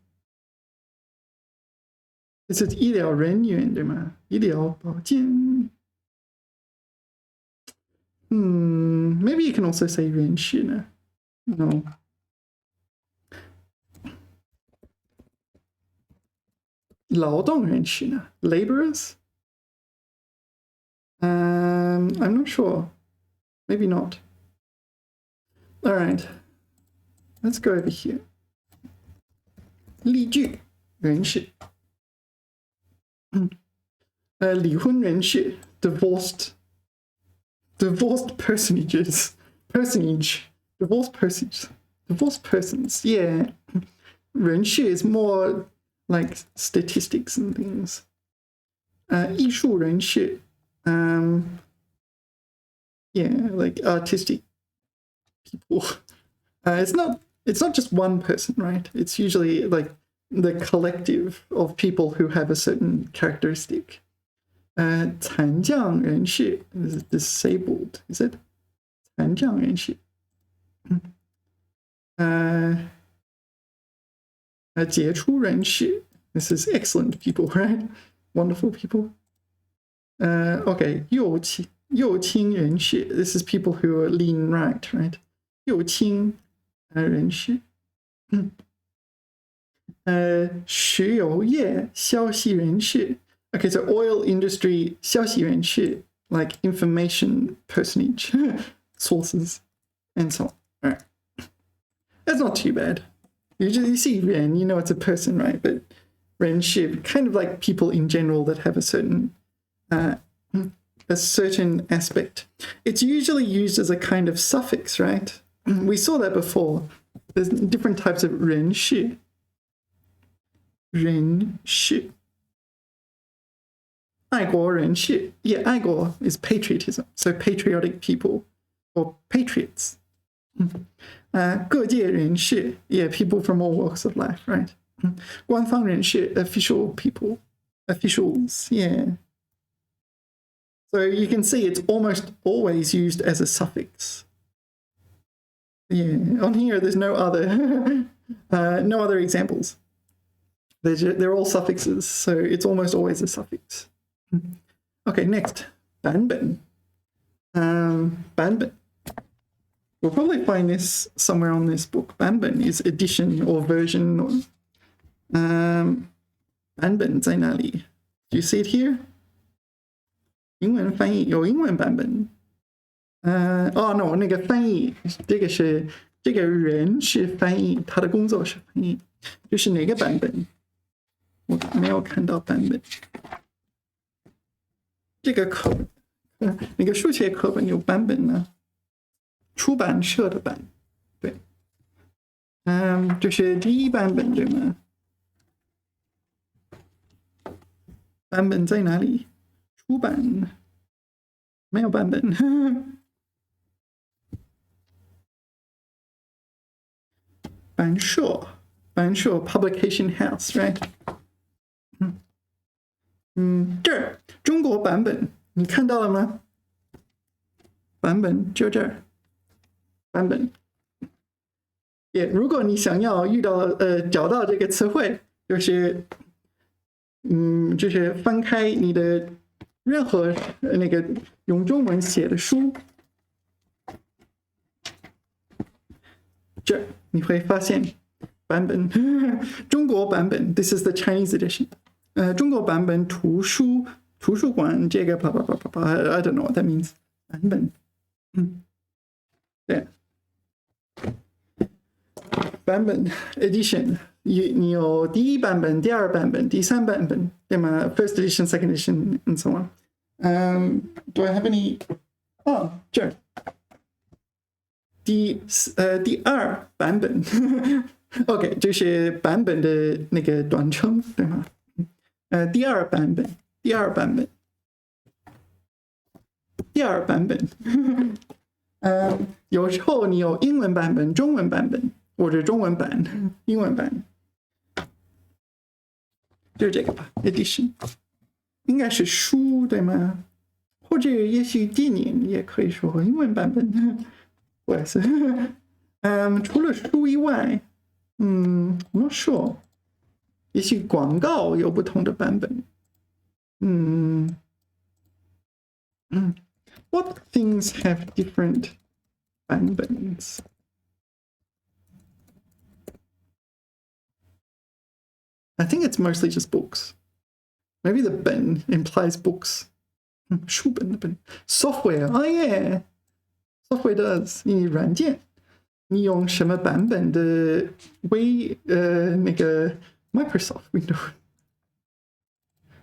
This is 医疗人员对吗？医疗保健。Maybe you can also say 人士呢 No. 劳动人士呢 Laborers? I'm not sure. Maybe not. All right. Let's go over here. 例句人士。离婚人士 divorced personage, divorced persons. Yeah, 人事 is more like statistics and things. 艺术人士 yeah, like artistic people. It's not just one person, right? It's usually like the collective of people who have a certain characteristic. 残障人士 is disabled, is it? 残障人士，杰出人士 ，this is excellent people, right? Wonderful people. Okay, 右倾人士 ，this is people who are lean right, right? 右倾人士，石油业消息人士 ，okay, so oil industry 消息人士 like information personage, sources, and so on. All right, that's not too bad. You see Ren, you know it's a person, right? But Renship, kind of like people in general that have a certain aspect. It's usually used as a kind of suffix, right? We saw that before. There's different types of Renshi. Renshi. 爱国人士. Yeah, 爱国 is patriotism. So patriotic people or patriots. 各界人士, yeah, people from all walks of life, right? 官方人士, official people, officials, yeah. So you can see it's almost always used as a suffix. Yeah, on here there's no other examples. They're all suffixes, so it's almost always a suffix. Okay, next, 版本. 版本. We'll probably find this somewhere on this book. 版本 is edition or version. Or, 版本在哪里? Do you see it here? 英文翻译有英文版本。no， 那个翻译，这个人是翻译，他的工作是翻译，就是哪个版本？我没有看到版本。这个课本，那个数学课本有版本呢？出版社的版，对，这是第一版本对吗？版本在哪里？出版没有版本。版社 publication house, right? 这儿中国版本你看到了吗？版本就这儿，版本。也如果你想要找到这个词汇，就是翻开你的任何那个用中文写的书，这你会发现版本中国版本 ，this is the Chinese edition。中国版本图书馆这个I don't know what that means。版本，对，版本 edition。你有第一版本、第二版本、第三版本，对吗 ？First edition, second edition, and so on. Do I have any? 这儿。第二版本，OK， 这是版本的那个短称，对吗？第二版本，有时候你有英文版本、中文版本，或者中文版、英文版，就是这个吧 ，edition， 应该是书对吗？或者也许电影也可以说英文版本。我也是，除了书以外，I'm not sure， 也许广告有不同的版本。What things have different 版本 I think it's mostly just books. Maybe the 本 implies books. 书本的本 software. Oh yeah. Software does 你软件，你用什么版本的那个 Microsoft Windows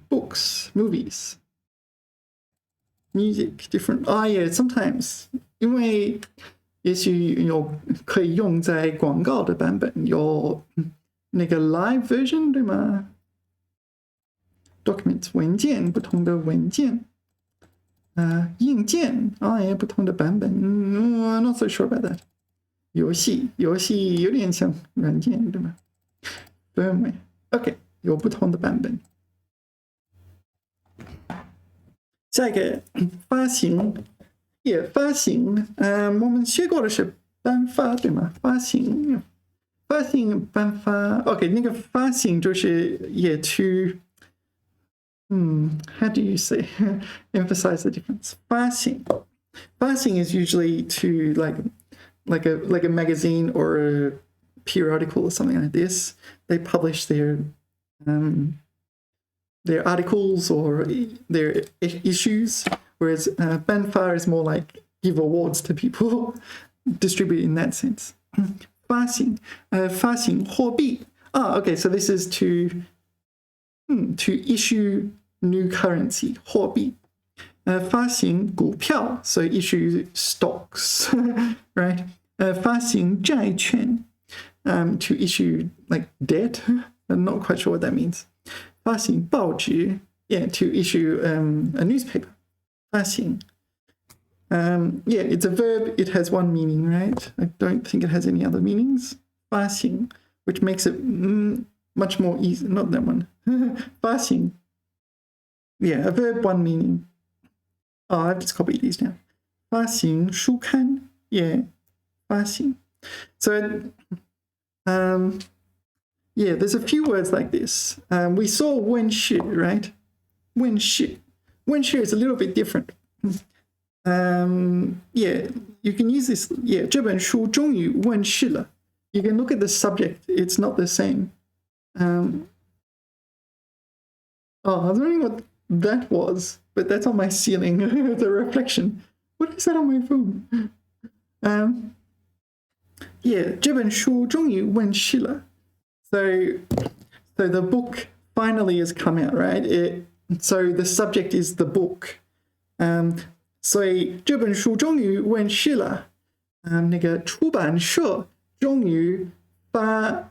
books, movies, music, different. Yeah, sometimes 因为也许可以用在广告的版本，有那个 live version 对吗 ？Documents 文件，不同的文件。硬件也不同的版本，I'm not so sure about that。游戏有点像软件，对吗 ？Firmware OK， 有不同的版本。下一个发行也发行，我们学过的是颁发，对吗？发行颁发 ，OK， 那个发行就是也去how do you say emphasize the difference? 发行 is usually to like a magazine or a periodical or something like this. They publish their articles or their issues, whereas banfa is more like give awards to people, distribute in that sense. 发行货币 okay, so this is to issue new currency 货币发行股票 so issue stocks right 发行债券 to issue like debt. I'm not quite sure what that means. 发行报纸 yeah, to issue a newspaper. 发行 yeah, it's a verb. It has one meaning, right? I don't think it has any other meanings. 发行 which makes it much more easy. Not that one. 发行 yeah, a verb, one meaning. I've just copied these now. 发行书刊 yeah, 发行 so yeah, there's a few words like this. We saw 问世, right? 问世is a little bit different. Yeah, you can use this. Yeah, 这本书终于问世了. You can look at the subject. It's not the same. I was wondering what that was, but that's on my ceiling. It's a reflection. What is that on my phone? Yeah, 这本书终于问世了. So the book finally has come out, right? So the subject is the book. 所以这本书终于问世了。那个出版社终于发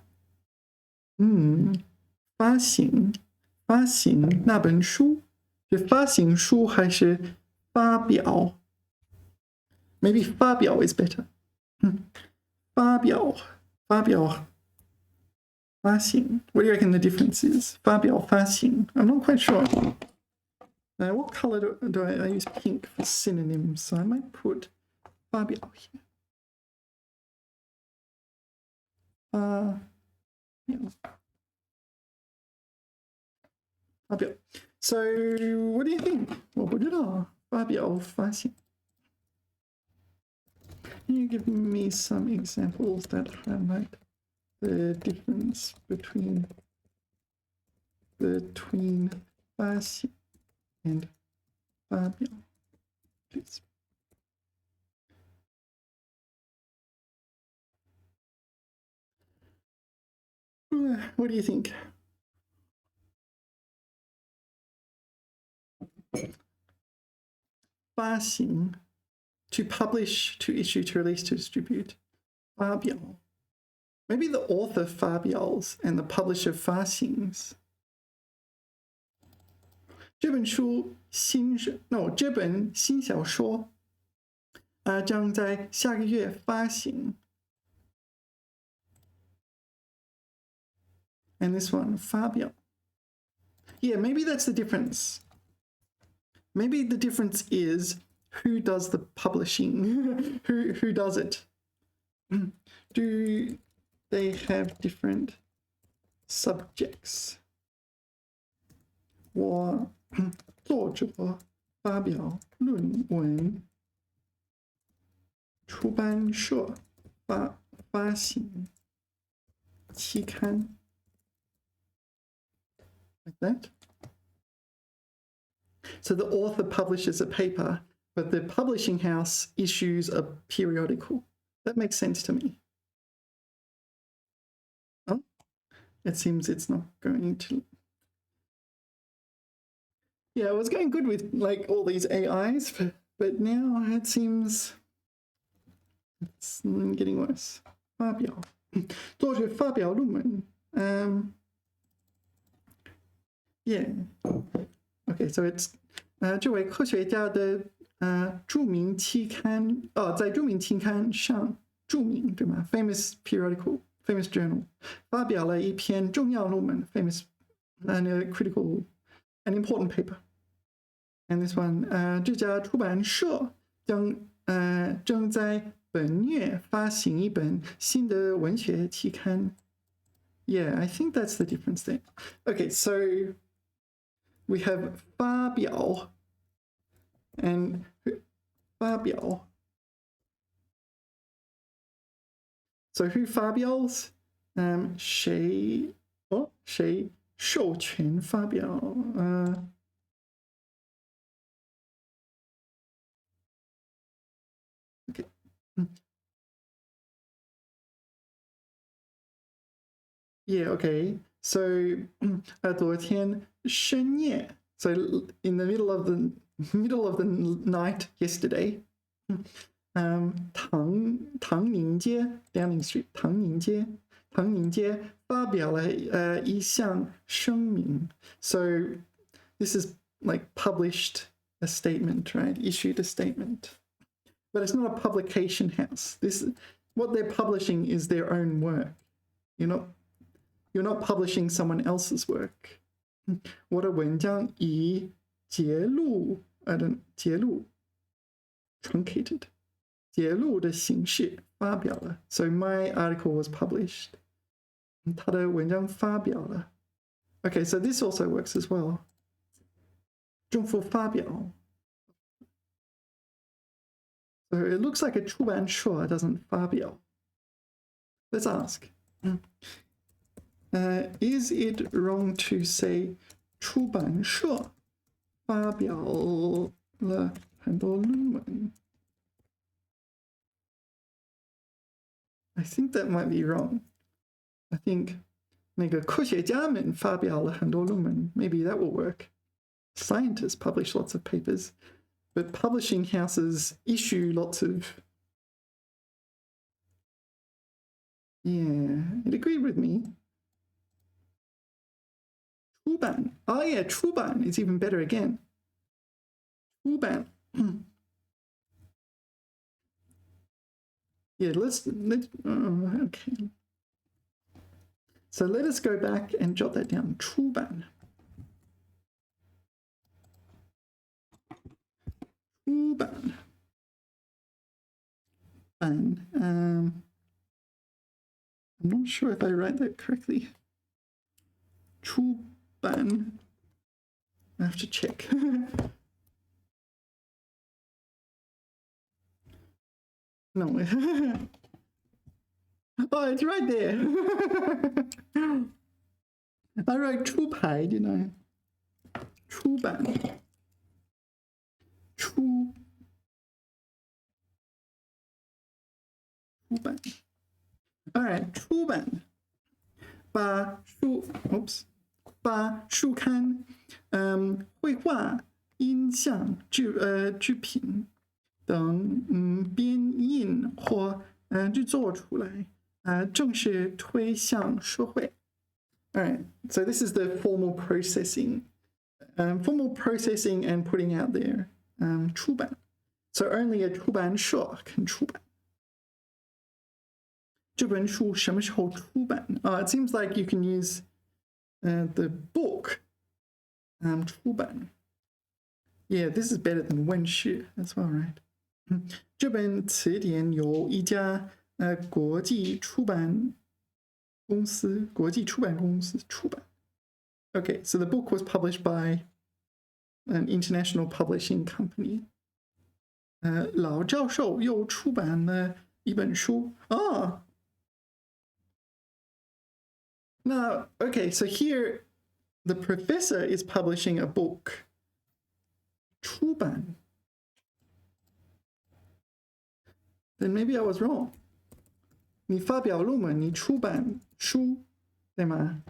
行那本书，是发行书还是发表 ？Maybe 发表 is better. 发表发行 What do you reckon the difference is? 发表发行 I'm not quite sure. What color do I use pink for synonyms? So I might put 发表 here. So what do you think? 我不知道发表发行 Can you give me some examples that highlight the difference between 发行 and 发表 please? What do you think? 发行 to publish, to issue, to release, to distribute. 发表 Maybe the author 发表 and the publisher 发行. 这本新小说将在下个月发行. And this one 发表 Yeah, maybe that's the difference. Maybe the difference is who does the publishing, who does it. Do they have different subjects? 我作者发表论文，出版社发行期刊 like that. So the author publishes a paper, but the publishing house issues a periodical. That makes sense to me. Oh, it seems it's not going to. Yeah, it was going good with like all these AIs, but now it seems it's getting worse. 发表，作者发表论文。Yeah. Okay, so it's 这位科学家的著名期刊在著名期刊上著名对吗 ？Famous periodical, famous journal 发表了一篇重要论文 ，famous and critical, an important paper. And this one 这家出版社正在本月发行一本新的文学期刊。Yeah, I think that's the difference there. Okay, so we have 发表 and 发表. So who 发表? 谁授权发表? Okay. Yeah, okay. So 昨天深夜 so in the middle of the night yesterday, 唐宁街 Downing Street 唐宁街发表了一项声明 So this is like published a statement, right? Issued a statement. But it's not a publication house. What they're publishing is their own work. You're not publishing someone else's work. 我的文章以节录 truncated 节录的形式发表了 So my article was published. 他的文章发表了 Okay, so this also works as well. 政府发表 So it looks like a 出版社 doesn't 发表 Let's ask. Is it wrong to say 出版社发表了很多论文? I think that might be wrong. I think 那个科学家们发表了很多论文 Maybe that will work. Scientists publish lots of papers, but publishing houses issue lots of... Yeah, it agreed with me. 出版 Oh yeah, 出版 is even better again. 出版 Yeah, let's okay. So let us go back and jot that down. 出版 出版 I'm not sure if I write that correctly. 出版 I have to check. No. Oh, it's right there. I wrote 出牌, didn't I? 出版 出版 Alright, 出版把书刊绘画音像制品等编印或制作出来正式推向社会 Alright, so this is the formal processing and putting out there 出版 So only a 出版社 can 出版这本书什么时候出版 It seems like you can use the book 出版 Yeah, this is better than 问世 as well, right? 这本词典由一家国际出版公司出版 Okay, so the book was published by an international publishing company. 老教授又出版了一本书 Now, okay, so here the professor is publishing a book. 出版 Then maybe I was wrong. 你发表论文，你出版书，对吗？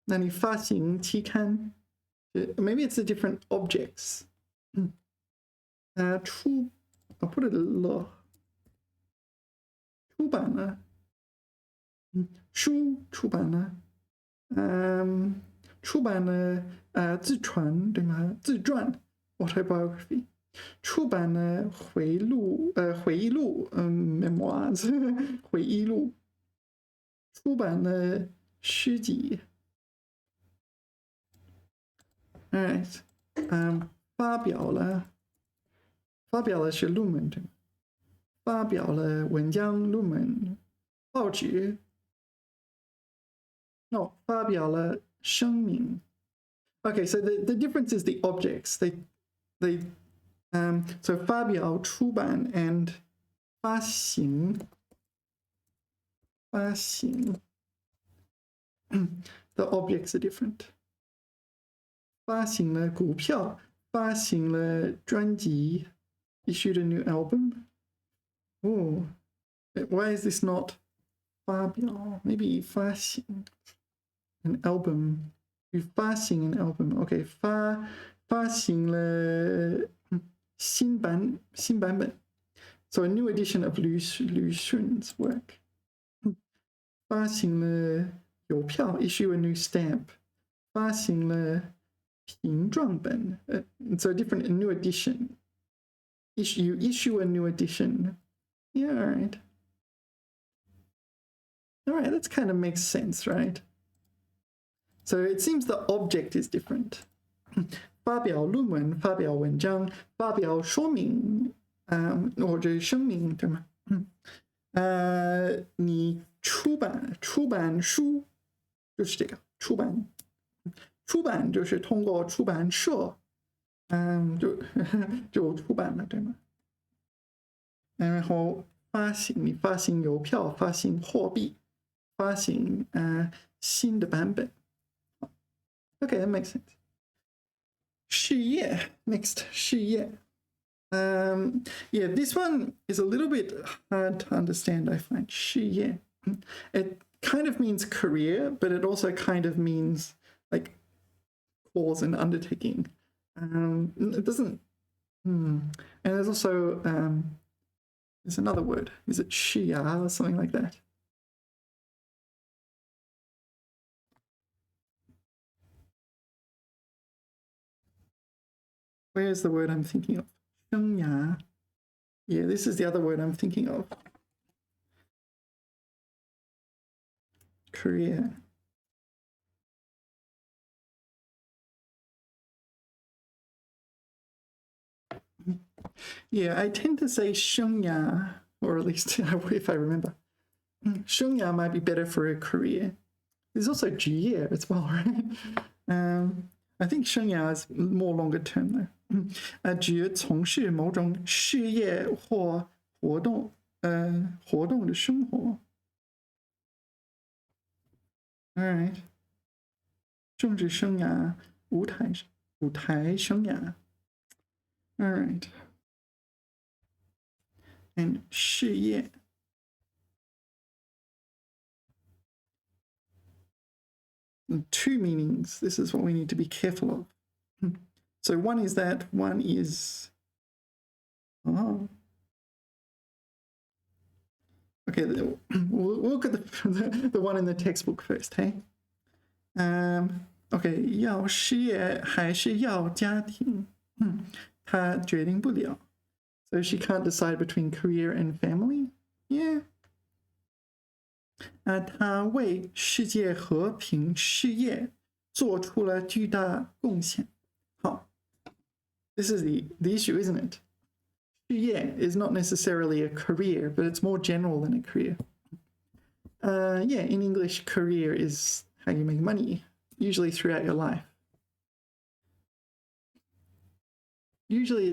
那你发行期刊 Maybe it's the different objects. I'll put it a 出版了书出版了出版了自传对吗？自传 autobiography 出版了回忆录memoirs 回忆录出版了诗集 Alright 发发表了是论文，对吗？发表了文章、论文、报纸。No， 发表了声明。Okay, so the difference is the objects. So 发表、出版 and 发行 the objects are different. 发行了股票，发行了专辑 issued a new album. Oh, why is this not 发表 Maybe 发行 an album. 发行 an album. Okay, 发行了新版本。So a new edition of 吕顺's work. 发行了邮票 issue a new stamp. 发行了瓶状本 so a different a new edition. Issue a new edition. Yeah, all right. All right, that kind of makes sense, right? So it seems the object is different. 发表论文，发表文章，发表说明，或者声明，对吗？你出版书就是这个出版就是通过出版社，就出版了，对吗？然后你发行邮票，发行货币，发行新的版本。Okay, that makes sense. 事业 next 事业。Yeah, this one is a little bit hard to understand, I find. 事业 it kind of means career, but it also kind of means like cause and undertaking. It doesn't. And there's also there's another word. Is it 事业 or something like that? Where's the word I'm thinking of? 生涯. Yeah, this is the other word I'm thinking of. Career. Yeah, I tend to say 生涯, or at least if I remember. 生涯 might be better for a career. There's also 职业 as well, right? I think 生涯 is more longer term though. 指从事某种事业或活动的生活。All right. 政治生涯，舞台生涯。All right. And 事业。Two meanings. This is what we need to be careful of. So one is that, one is okay, we'll look at the one in the textbook first, hey? Okay, 要事业还是要家庭？她决定不了。So she can't decide between career and family? Yeah. 她为世界和平事业做出了巨大贡献。好 ，This is the issue, isn't it? 事业 is not necessarily a career, but it's more general than a career. Yeah, in English, career is how you make money, usually throughout your life. Usually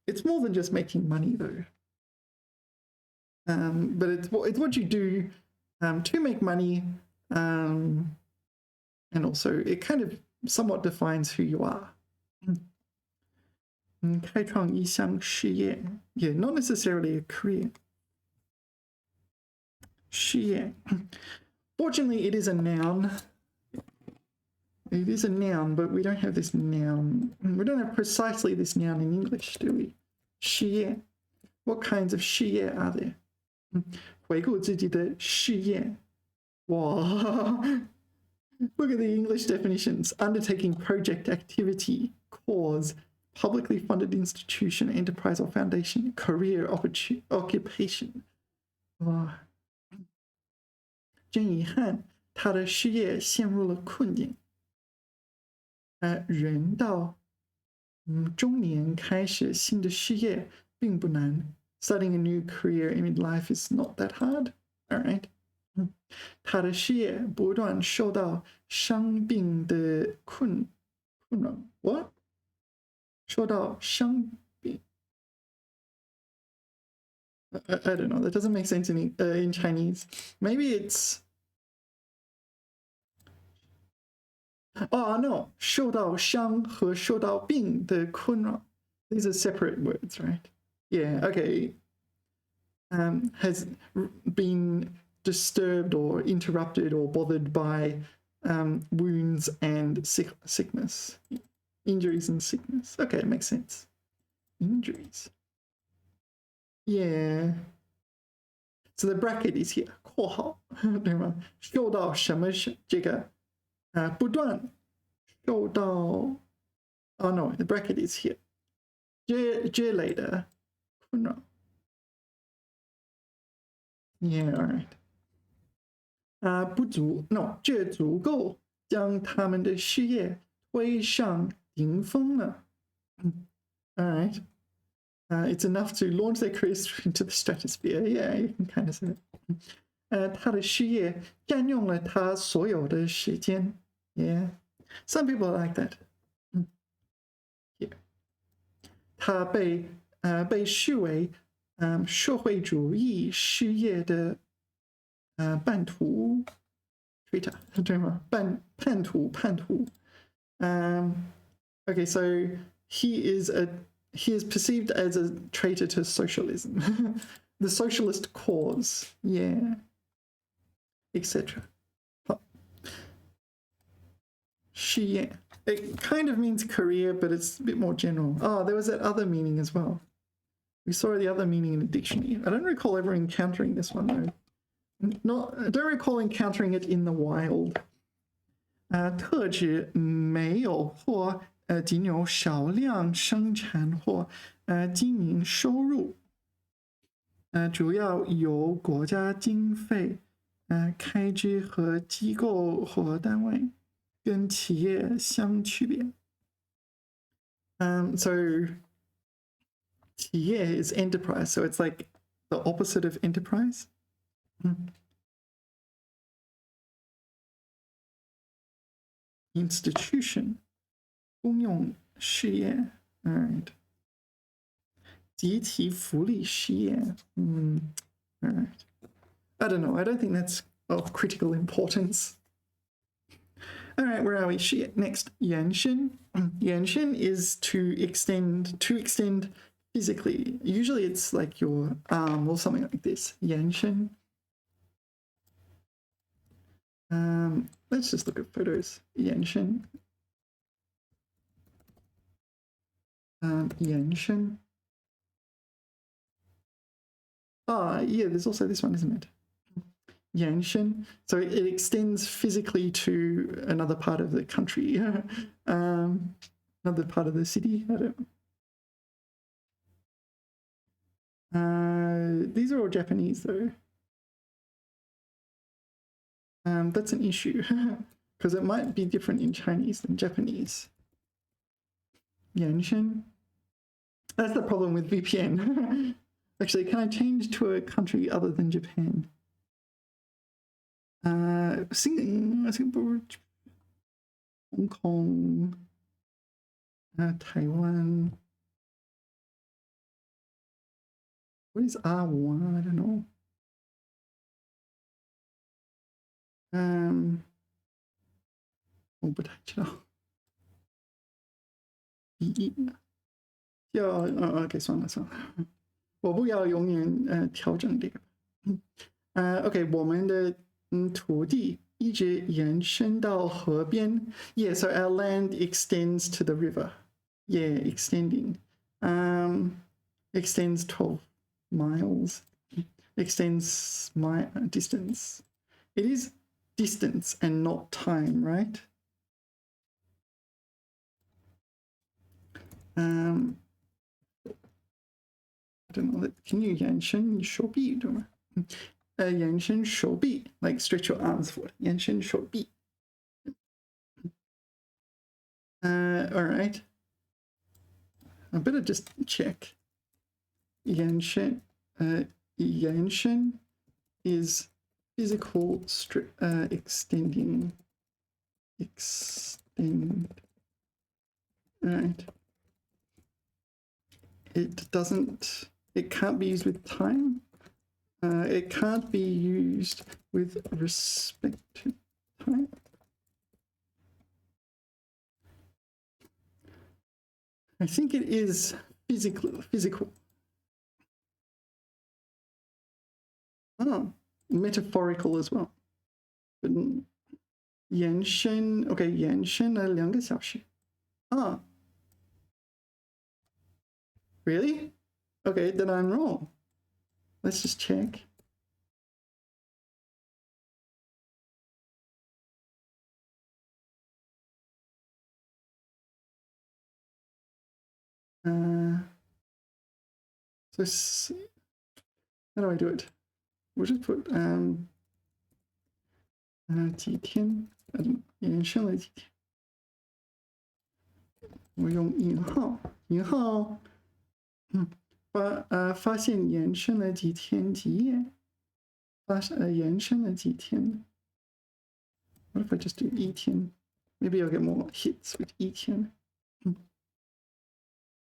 it's more than just making money though. But it's what you do to make money, and also it kind of somewhat defines who you are. 开创一项事业 Yeah, not necessarily a career. 事业 Fortunately, it is a noun. It is a noun, but we don't have this noun. We don't have precisely this noun in English, do we? 事业 What kinds of 事业 are there? 回顾自己的事业 Wow. Look at the English definitions. Undertaking project, activity, cause, publicly funded institution, enterprise or foundation, career, occupation. Wow. 真遗憾，他的事业陷入了困境。人到中年开始新的事业，并不难. Starting a new career in midlife is not that hard. All right. 他的事业不断受到伤病的困扰。What? 受到伤病。I don't know. That doesn't make sense in Chinese. Maybe it's. Oh no, 受到伤和受到病的困扰. These are separate words, right? Yeah. Okay. Has been disturbed or interrupted or bothered by wounds and sickness, injuries and sickness. Okay, it makes sense. Injuries. Yeah. So the bracket is here. 括号，对吗？受到什么是这个不断受到 Oh no, the bracket is here. 这类的困扰。Yeah, all right. 不足 no 这足够将他们的事业推上顶峰了。All right. It's enough to launch their careers into the stratosphere. Yeah, you can kind of say it. 他的事业占用了他所有的时间。Yeah, some people are like that. Yeah. 他被视为社会主义事业的叛徒 traitor 对吗？叛徒。Okay, so he is perceived as a traitor to socialism, the socialist cause, yeah, etc. 事业 it kind of means career, but it's a bit more general. Oh, there was that other meaning as well. We saw the other meaning in the dictionary. I don't recall ever encountering this one though. I don't recall encountering it in the wild. 特指没有或仅有少量生产或经营收入，主要由国家经费开支和机构或单位，跟企业相区别。So 企业 is enterprise, so it's like the opposite of enterprise. Institution 公用事业 all right 集体福利事业 all right I don't know I don't think that's of critical importance. All right, where are we? Next, 延伸 延伸 is to extend physically. Usually it's like your arm or something like this. 延伸 let's just look at photos. 延伸延伸 yeah, there's also this one, isn't it? 延伸 so it extends physically to another part of the country. Another part of the city. I don't these are all Japanese though. That's an issue because it might be different in Chinese than Japanese. 延伸 that's the problem with VPN. Actually, can I change to a country other than Japan? Singapore, Hong Kong, Taiwan. What is R1? I don't know. 我不太知道。OK 算了，我不要永远调整这个。OK 我们的土地一直延伸到河边。Yeah, so our land extends to the river. Yeah, extending. Extends 12 miles. Extends my distance. It is distance and not time, right? I don't know. Can you 延伸手臂对吗？延伸手臂 like stretch your arms forward. 延伸手臂。All right. I better just check. 延伸is physical extend, right? It can't be used with time. It can't be used with respect to time. I think it is physical. Oh, metaphorical as well. But 延伸 ，OK， 延伸了2个小时。Ah, really? Okay, then I'm wrong. Let's just check. So how do I do it? We'll just put 几天，延伸了几天。我用引号，发现延伸了几天几夜，延伸了几天。What if I just do 一天? Maybe I'll get more hits with 一天。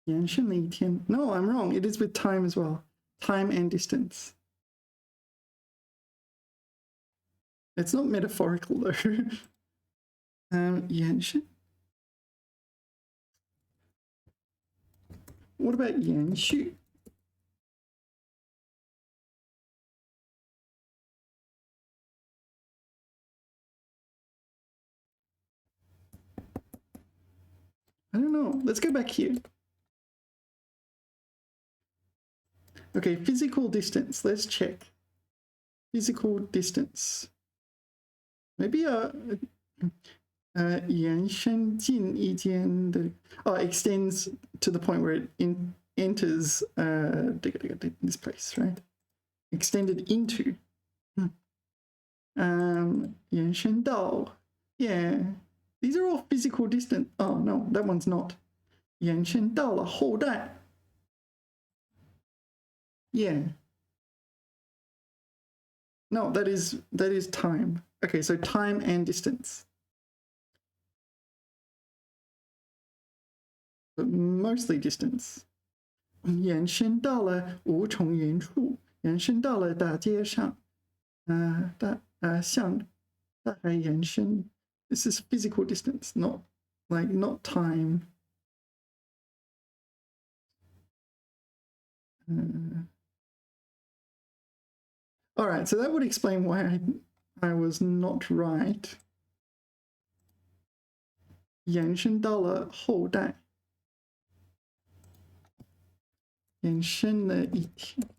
延伸了一天。No, I'm wrong. It is with time as well. Time and distance. It's not metaphorical though. 延伸。What about 延续? I don't know. Let's go back here. Okay, physical distance. Let's check. Physical distance. Maybe 延伸进一间的 extends to the point where it enters this place, right? Extended into. 延伸到 yeah. These are all physical distance. Oh no, that one's not. 延伸到了后代. Yeah. No, that is time. Okay, so time and distance. But mostly distance. 延伸到了无从原处，延伸到了大街上，向大海延伸。This is physical distance, not time. All right, so that would explain why I was not right. 延伸到了后代，延伸了一天。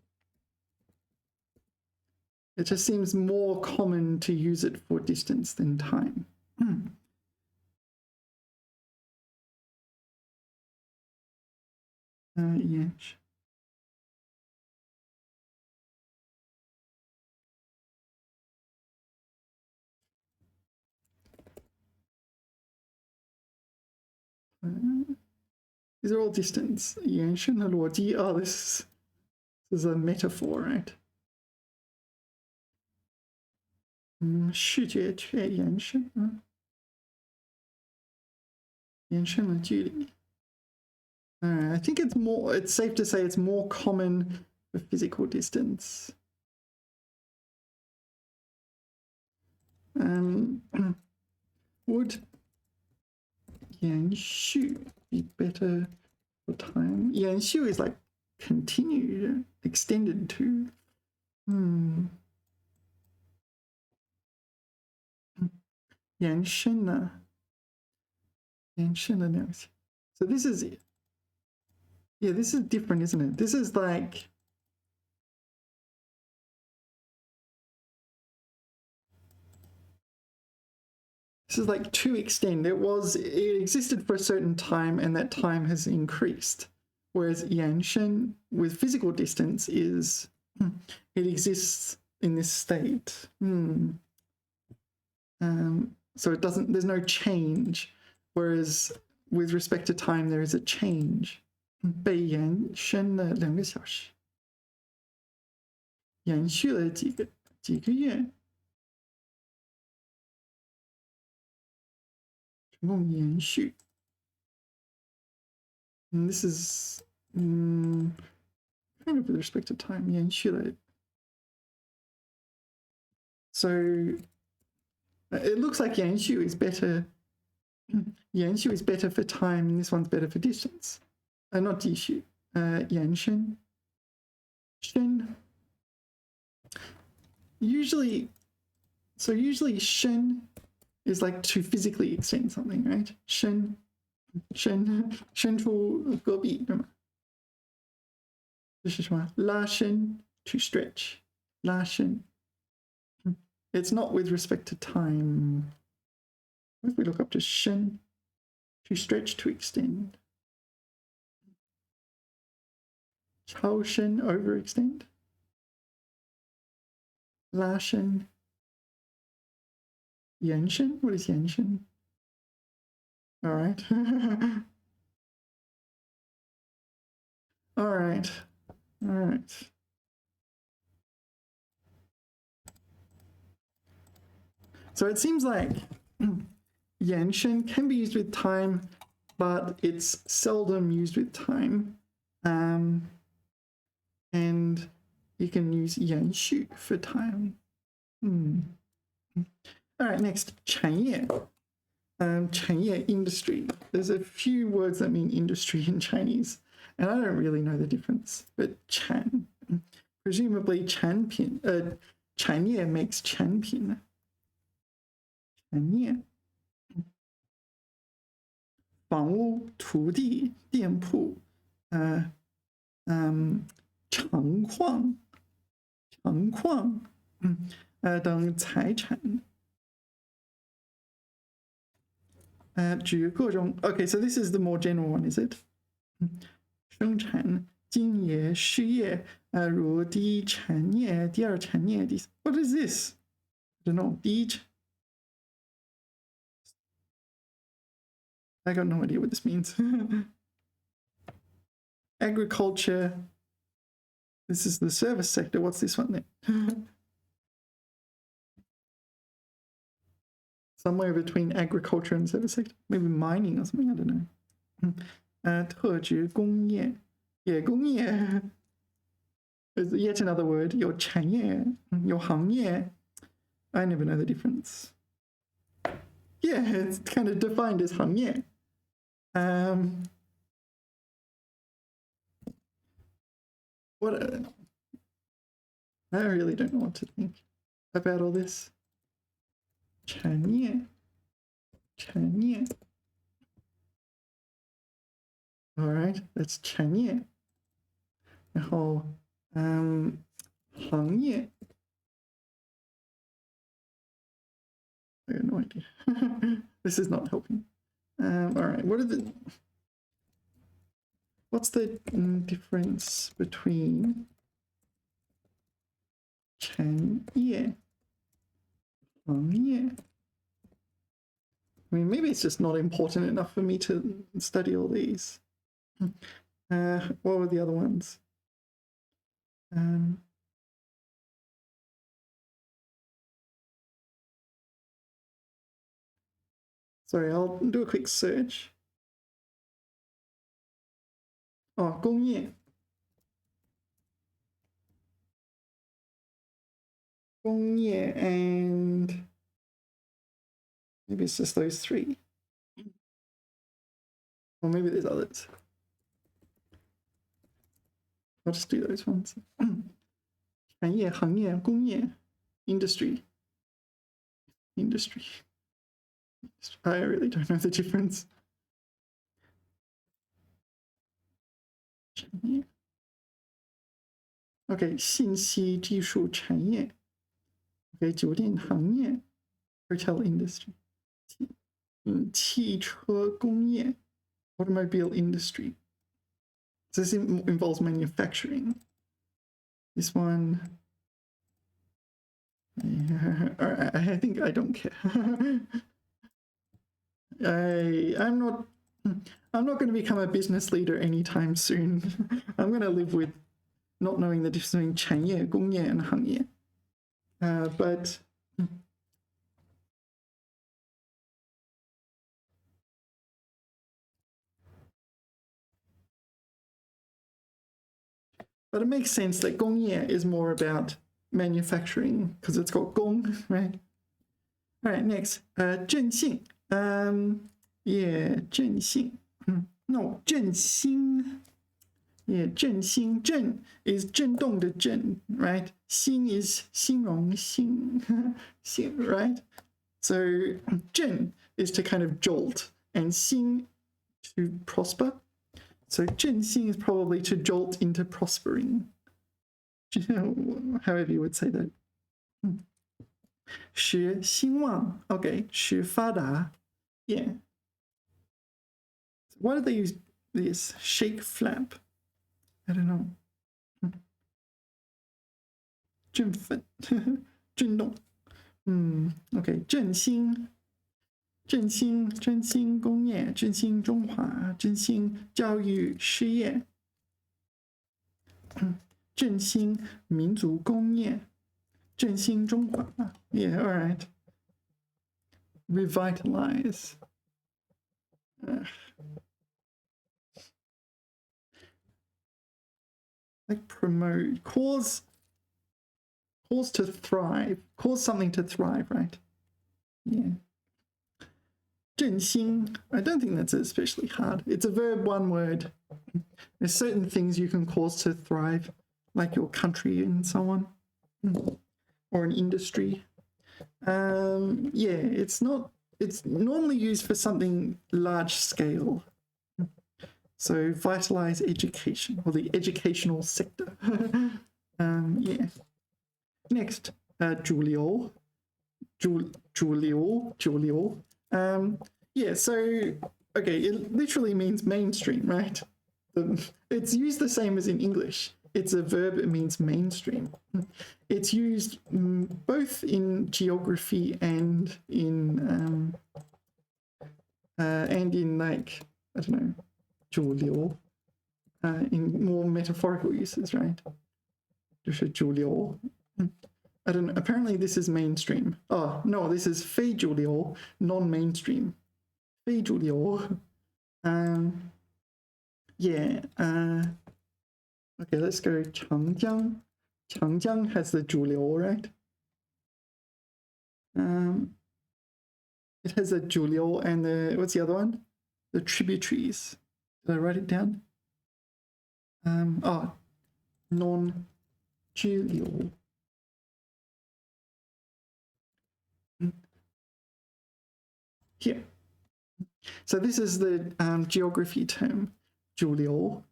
It just seems more common to use it for distance than time. Yes. These are all distance. 延伸的逻辑. Oh, this is a metaphor, right? 视觉却延伸，延伸了距离。I think it's safe to say it's more common for physical distance. Would 延续 be better for time? 延续 is like continued, extended to. 延伸了2些. So this is, yeah, this is different, isn't it? This is like, to extend. It existed for a certain time and that time has increased. Whereas 延伸 with physical distance is, it exists in this state. So there's no change. Whereas with respect to time, there is a change. 被延伸了2个小时.延续了几个月，成功延续。And this is kind of with respect to time, 延续了。So it looks like 延续 is better. 延续 is better for time, and this one's better for distance. Not 继续，延伸。Usually 伸 is like to physically extend something, right? 伸出胳臂，对吗？这是什么？拉伸 to stretch， 拉伸。It's not with respect to time. What if we look up to 伸 to stretch to extend? 超伸 overextend. 拉伸。延伸 what is 延伸 all right all right so it seems like 延伸 can be used with time, but it's seldom used with time, and you can use 延续 for time. All right, next, 产业. 产业 industry. There's a few words that mean industry in Chinese, and I don't really know the difference. But 产, presumably 产品, 产业 makes 产品. 产业. 房屋、土地、店铺、厂矿、等财产。举各种 okay, so this is the more general one, is it? 生产、经营、事业，如第一产业、第二产业、what is this? I don't know. 第一 I got no idea what this means. Agriculture. This is the service sector. What's this one then? Somewhere between agriculture and service sector. Maybe mining or something, I don't know. 特指工业，也工业 is yet another word. 有产业，有行业。I never know the difference. Yeah, it's kind of defined as 行业。What? I really don't know what to think about all this. 产业。All right, that's 产业。然后，行业。I have no idea. This is not helping. All right, what's the difference between 产业、行业? I mean, maybe it's just not important enough for me to study all these. What were the other ones? Sorry, I'll do a quick search. Oh, 工业. 工业 and maybe it's just those three. Or maybe there's others. I'll just do those ones. 产业、行业、工业 industry. I really don't know the difference. 产业 Okay, 信息技术产业 Okay, 酒店行业 Hotel industry. 汽车工业 Automobile industry. So this involves manufacturing. This one, I think I don't care. I'm not going to become a business leader anytime soon. I'm going to live with not knowing the difference between 产业、工业 and 行业. But it makes sense that 工业 is more about manufacturing because it's got 工, right? All right, next, 正性. Yeah, 正性. No, 正心. Yeah, 正心. 正 is 震动的震, right? 心 is 心荣心, right? So 正 is to kind of jolt, and 心 to prosper. So 正心 is probably to jolt into prospering. However you would say that. 使兴旺. Okay, 使发达. Yeah. Why did they use this? Shake, flap. I don't know. 振奋. 震动. Okay, 振兴. 振兴, 振兴工业, 振兴中华, 振兴教育事业, 振兴民族工业, 振兴中华. Yeah, all right. Revitalize. Like promote, cause to thrive, cause something to thrive, right? Yeah. 振兴, I don't think that's especially hard. It's a verb, one word. There's certain things you can cause to thrive, like your country and so on, or an industry. Yeah, it's normally used for something large scale. So vitalize education, or the educational sector. Yeah. Next, 主流. Yeah, so, okay, it literally means mainstream, right? It's used the same as in English. It's a verb, it means mainstream. It's used both in geography and in like, I don't know, 主流, in more metaphorical uses, right? 就是主流. I don't know, apparently this is mainstream. Oh, no, this is 非主流, non-mainstream. 非主流. Yeah, okay, let's go 长江. 长江 has the 主流, right? It has a 主流 and the, what's the other one? The tributaries. Did I write it down? Non 支流. Here. So this is the geography term, 主流.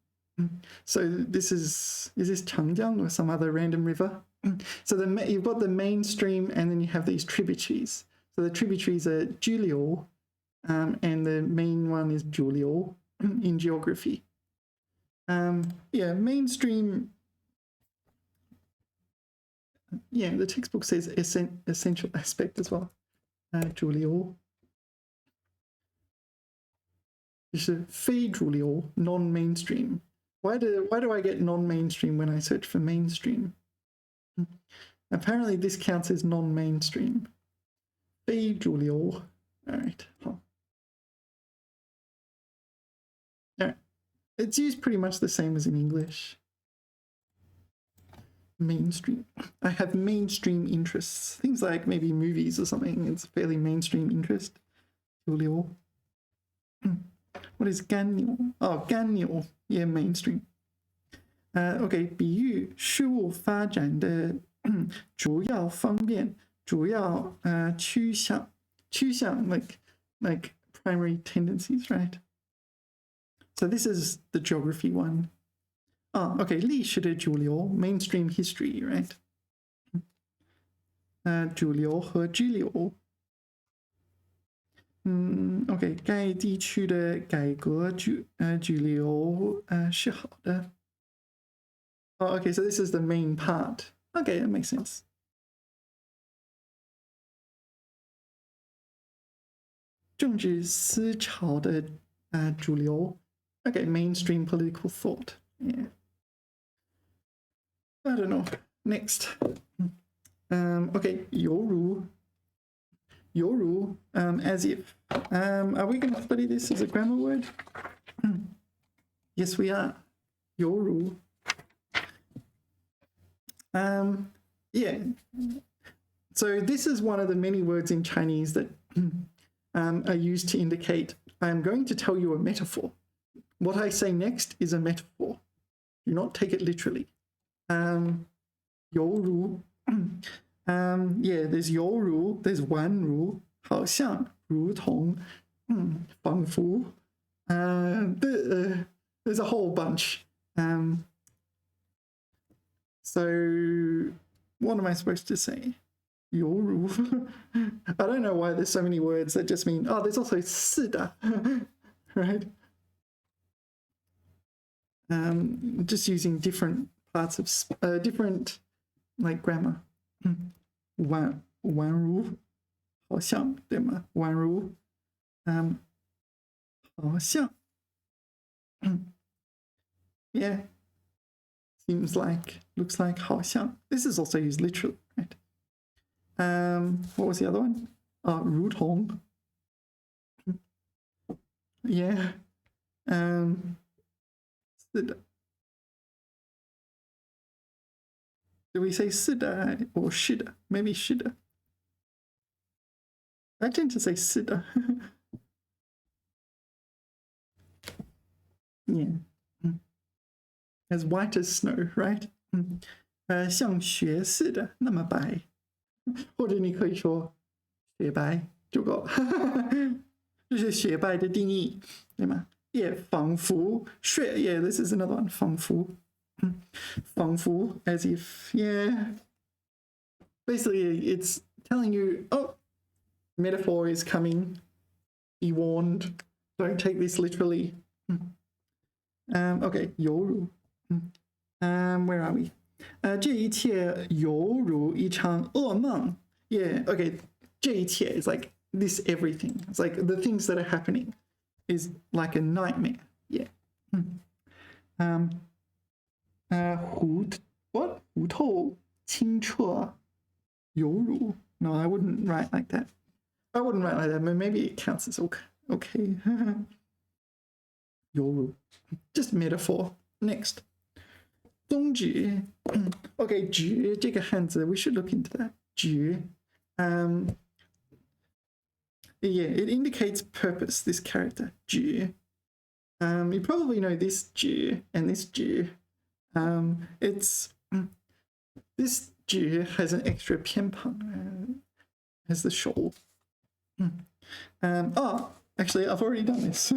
So this is this Changjiang or some other random river? So you've got the mainstream and then you have these tributaries. So the tributaries are 支流, and the main one is 主流 in geography. Yeah, mainstream. Yeah, the textbook says essential aspect as well. 主流. 就是非主流 non-mainstream. Why do I get non-mainstream when I search for mainstream? Apparently this counts as non-mainstream. 非主流. All right. All right. It's used pretty much the same as in English. Mainstream. I have mainstream interests. Things like maybe movies or something. It's a fairly mainstream interest. 主流. What is 干扭? Oh, 干扭. Yeah, mainstream. Okay, 比喻事物发展的主要方面，主要趋向 like primary tendencies, right? So this is the geography one. Oh, okay, 历史的主流 mainstream history, right? 主流和支流。OK， 该地区的改革主流是好的。Oh, okay, so this is the main part. Okay, that makes sense. 政治思潮的主流. Okay, mainstream political thought. Yeah. I don't know. Next. Okay, 犹如. As if. Are we going to study this as a grammar word? Yes, we are. 犹如. Yeah. So this is one of the many words in Chinese that are used to indicate I'm going to tell you a metaphor. What I say next is a metaphor. Do not take it literally. 犹如. Yeah, there's 犹如, there's 宛如, 好像, 如同, 仿佛. There's a whole bunch. So what am I supposed to say? 犹如. I don't know why there's so many words that just mean, oh, there's also 是的, right? Just using different parts of different like grammar. 宛如, 好像, 对吗? 宛如, 好像. Yeah. Seems like, looks like 好像. This is also used literally, right? What was the other one? 如同. Yeah. 是的. Do we say 是的 or 是的? Maybe 是的. I tend to say 是的. Yeah. As white as snow, right? 像雪似的那么白，或者你可以说雪白就够了，这是雪白的定义，对吗？也仿佛雪，yeah, this is another one. 仿佛，仿佛 as if, yeah. Basically, it's telling you, oh, metaphor is coming. Be warned. Don't take this literally. Okay, 犹如. Where are we? 这一切犹如一场噩梦. Yeah, okay. 这一切 is like this everything. It's like the things that are happening is like a nightmare. Yeah. What? 糊透清澈犹如. No, I wouldn't write like that. I wouldn't write like that, but maybe it counts as okay. 犹如. Just metaphor. Next. 宗旨. Okay, 旨这个汉字 we should look into that. 旨. Yeah, it indicates purpose, this character. 旨. You probably know this 旨 and this 旨. It's this 旨 has an extra 偏旁 as the shoal. Oh, actually, I've already done this.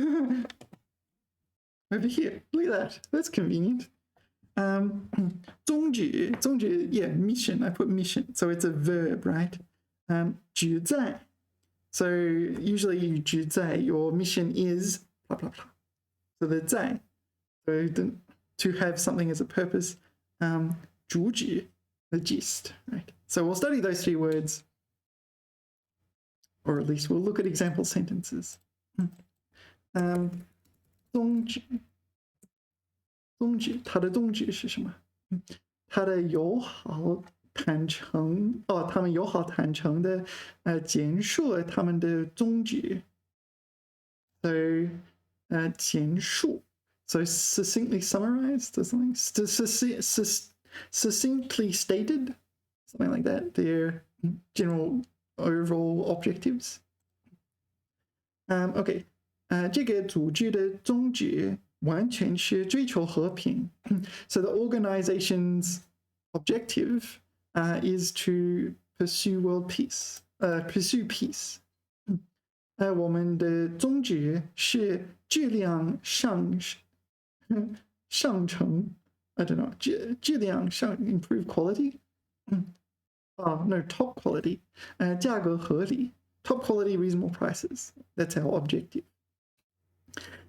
Over here, look at that. That's convenient. 宗旨, yeah, mission. I put mission, so it's a verb, right? 旨在. So usually 旨在, your mission is blah blah blah. So the 在, so to have something as a purpose. 主旨, the gist, right? So we'll study those three words, or at least we'll look at example sentences. 宗旨. 宗旨，它的宗旨是什么？它的友好坦诚哦，他们友好坦诚的简述了他们的宗旨。So 简述 so succinctly summarized or something, succinctly stated, something like that, their general overall objectives. Okay, 这个组织的宗旨完全是追求和平. So the organization's objective is to pursue world peace, pursue peace. 我们的宗旨是质量上乘 I don't know, 质量上 improve quality? Oh, no, top quality. 价格合理. Top quality, reasonable prices. That's our objective.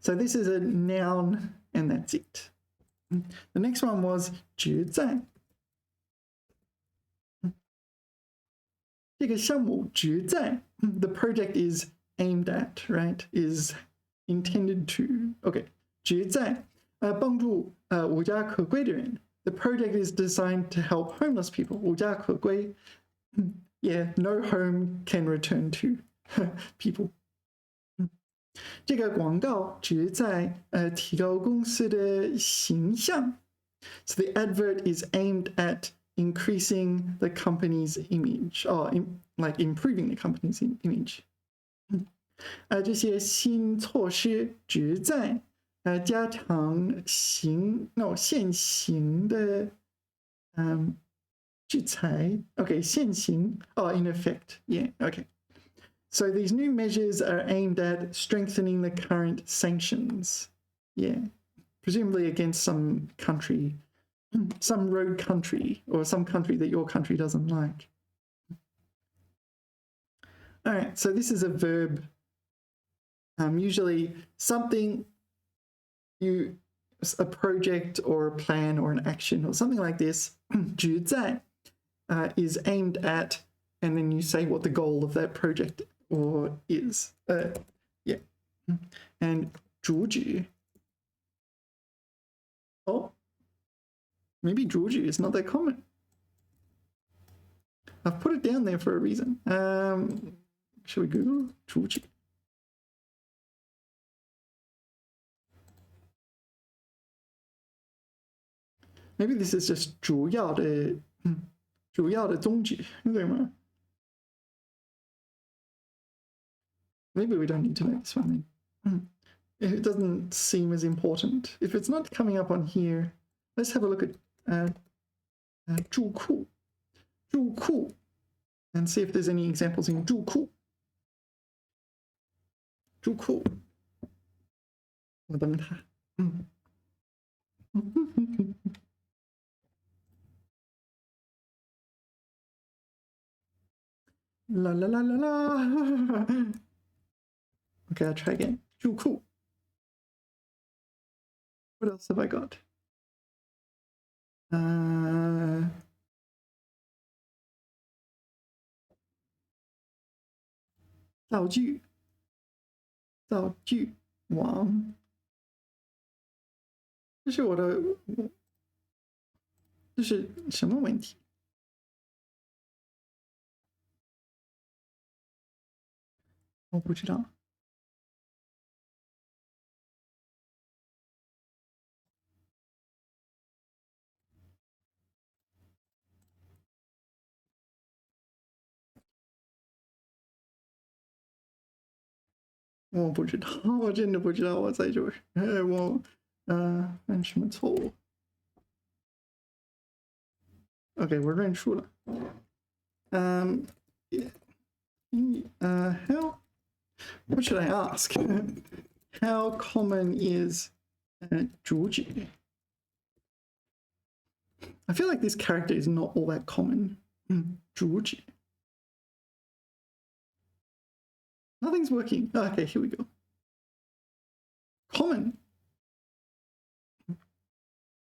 So this is a noun, and that's it. The next one was 旨在. 这个项目旨在, the project is aimed at, right? Is intended to. Okay, 旨在帮助无家可归的人 The project is designed to help homeless people. 无家可归. Yeah, no home can return to people. 这个广告旨在提高公司的形象. So the advert is aimed at increasing the company's image, or like improving the company's image. 这些新措施旨在加强现行的制裁. Okay, 现行 in effect. Yeah, okay. So these new measures are aimed at strengthening the current sanctions. Yeah, presumably against some country, some rogue country, or some country that your country doesn't like. All right, so this is a verb. Usually something, a project or a plan or an action or something like this, 旨在 is aimed at, and then you say what the goal of that project or is. Yeah. And 主旨. Oh, maybe 主旨 is not that common. I've put it down there for a reason. Should we Google 主旨? Maybe this is just 主要的宗旨, 对吗? Maybe we don't need to know this one then. It doesn't seem as important. If it's not coming up on here, let's have a look at 注库 and see if there's any examples in 注库. 注库. 我等它. La la la la la. Okay, I'll try again. 注库. What else have I got? 造句网. 这是我的，这是什么问题？我不知道。我不知道，我真的不知道我在这儿。犯什么错误 ？OK， 我认输了。How? What should I ask? How common is 主旨? I feel like this character is not all that common. 主旨. Nothing's working. Oh, okay, here we go. Common.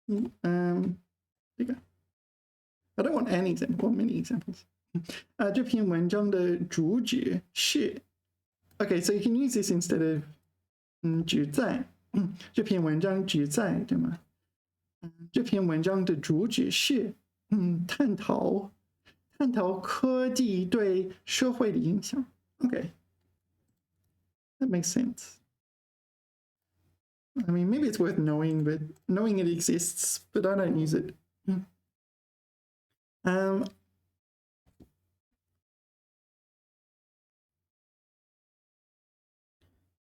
Bigger. I don't want an example, I want many examples. 这篇文章的主旨是 Okay, so you can use this instead of 旨在. 这篇文章旨在, 对吗? 这篇文章的主旨是探讨科技对社会的影响. Okay. That makes sense. I mean, maybe it's worth knowing, but knowing it exists, but I don't use it.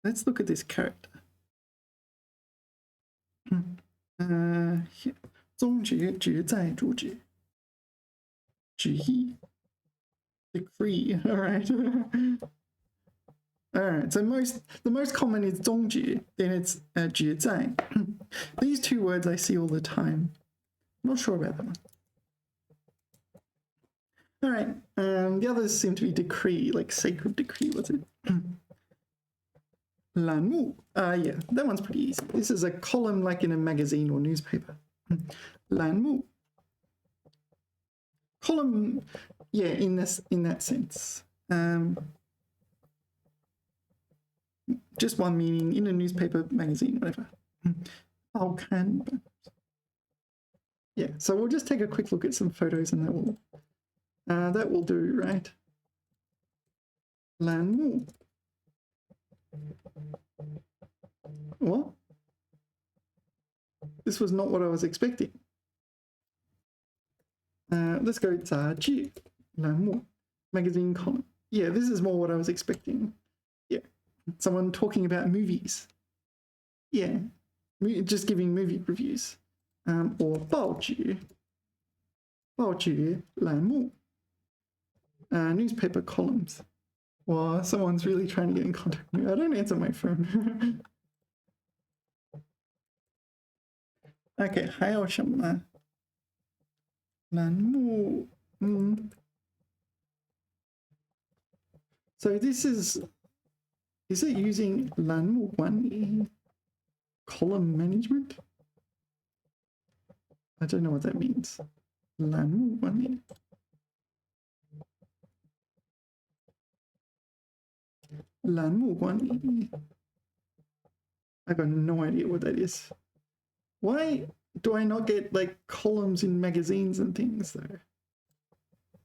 Let's look at this character. 宗旨旨在主旨旨意 decree. All right. All right, so the most common is 宗旨, then it's 旨在. These two words I see all the time. I'm not sure about that one. All right, the others seem to be decree, like sacred decree, what's it? 栏目. Yeah, that one's pretty easy. This is a column like in a magazine or newspaper. 栏目. Column, yeah, in that sense. Just one meaning in a newspaper, magazine, whatever. 报刊. Yeah, so we'll just take a quick look at some photos and that will do, right? 栏目. What? This was not what I was expecting. Let's go 杂志栏目 magazine column. Yeah, this is more what I was expecting. Yeah, someone talking about movies. Yeah, just giving movie reviews. Or 报纸栏目 newspaper columns. Well, someone's really trying to get in contact with me. I don't answer my phone. Okay, 还有什么栏目? So this is it using 栏目管理 column management? I don't know what that means. 栏目管理 栏目管理 I got no idea what that is. Why do I not get like columns in magazines and things though?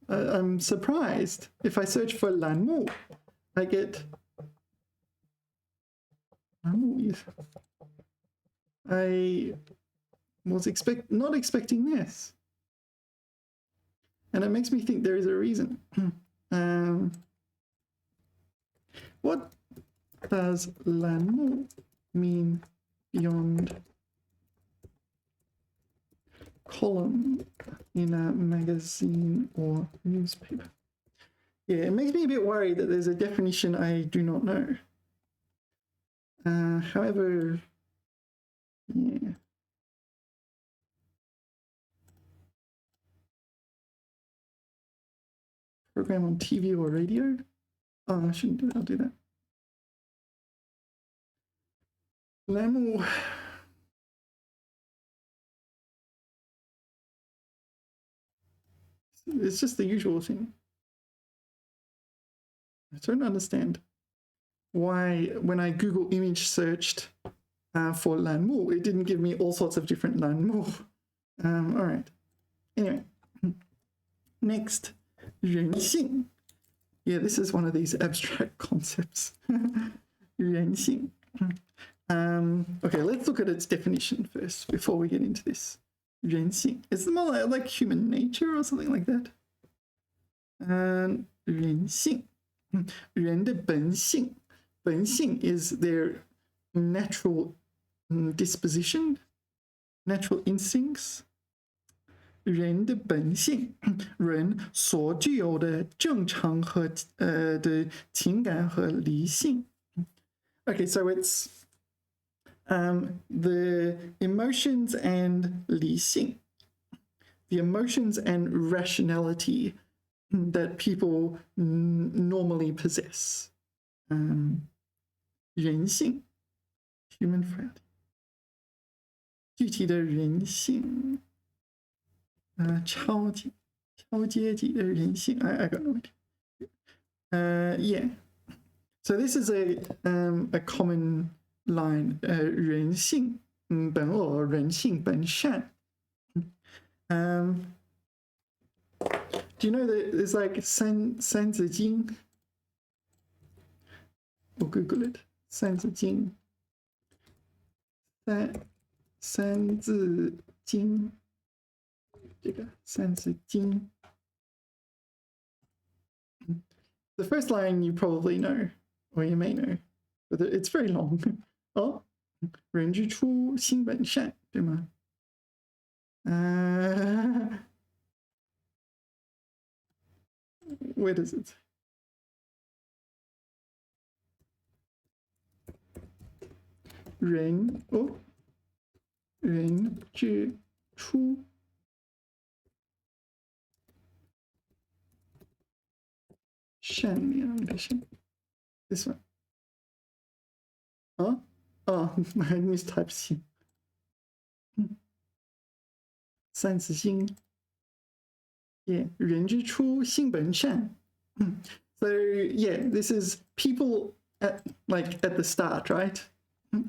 I'm surprised. If I search for 栏目, I get 栏目. I was not expecting this. And it makes me think there is a reason. What does 栏目 mean beyond column in a magazine or newspaper? Yeah, it makes me a bit worried that there's a definition I do not know. However, yeah. Program on TV or radio? Oh, I shouldn't do that. I'll do that. 栏目 It's just the usual thing. I don't understand why when I Google image searched for 栏目, it didn't give me all sorts of different 栏目. All right. Anyway, next, 人性. Yeah, this is one of these abstract concepts. 人性. Okay, let's look at its definition first before we get into this. 人性. It's more like human nature or something like that. 人性. 人的本性. 本性 is their natural disposition, natural instincts. 人的本性，人所具有的正常和的情感和理性。Okay, so it's the emotions and 理性, the emotions and rationality that people normally possess. 人性 human frailty. 具体的人性 超阶级的人性 I got no idea. Yeah. So this is a common line. 人性本恶，人性本善. Do you know that there's like 三字经? We'll Google it. 三字经. 三字经. 这个三字经. The first line you probably know, or you may know, but it's very long. 哦，人之初，性本善，对吗？Where does it say? 人之初。善良的善 This one. Oh, I mistyped 性. 三字经. Yeah, 人之初，性本善. So yeah, this is people at the start, right?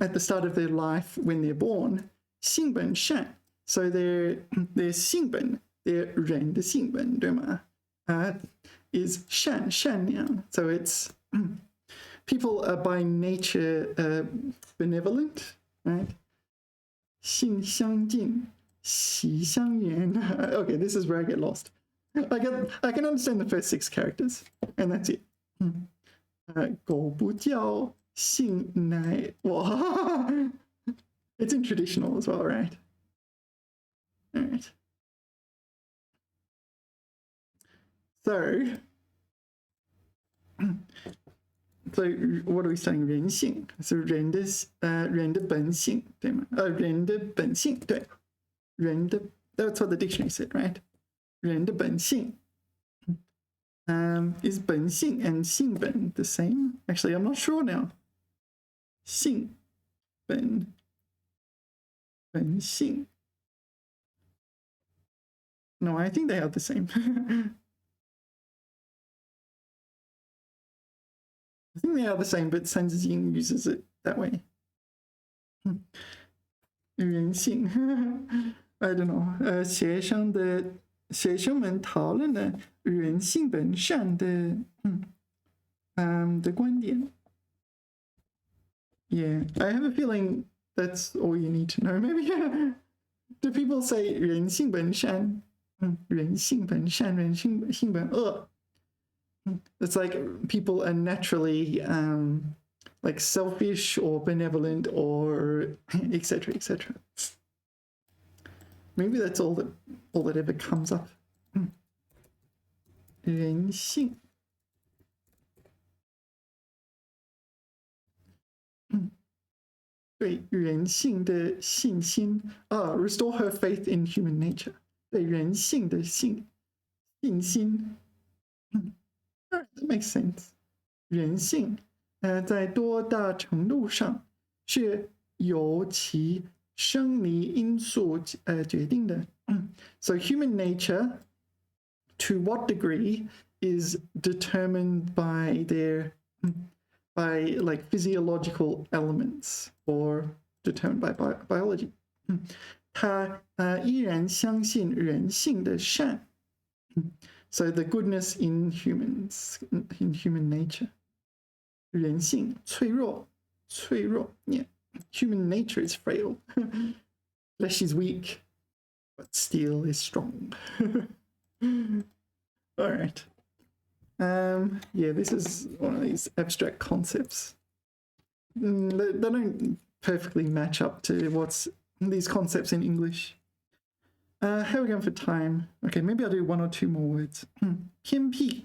At the start of their life when they're born. 性本善. So their 性本 their 人的性本对吗？is 善良 so it's people are by nature benevolent, right? 性相近，习相远 okay, this is where I get lost. I can understand the first 6 characters, and that's it. 狗不叫，性乃哇 It's in traditional as well, right? All right. So what are we studying? 人性 so 人的本性对吗？人的本性对，人的 that's what the dictionary said, right? 人的本性 is 本性 and 性本 the same? Actually, I'm not sure now. 性本性 No, I think they are the same. I think they are the same, but 三字经 uses it that way. 人性 I don't know. 学生们讨论了人性本善的观点。Yeah, I have a feeling that's all you need to know. Maybe do people say 人性本善？人性本善，人性本恶。It's like people are naturally like selfish or benevolent or etc. etc. Maybe that's all that ever comes up. 人性。对人性的信心restore her faith in human nature. 对人性的信心。That makes sense. 人性在多大程度上是由其生理因素决定的。So human nature, to what degree, is determined by by like physiological elements or determined by biology. 他依然相信人性的善。So the goodness in humans, in human nature. 人性脆弱 Yeah. Human nature is frail. Flesh is weak, but steel is strong. All right. Yeah, this is one of these abstract concepts. They don't perfectly match up to what's these concepts in English. How are we going for time? Okay, maybe I'll do 1 or 2 more words. 偏僻.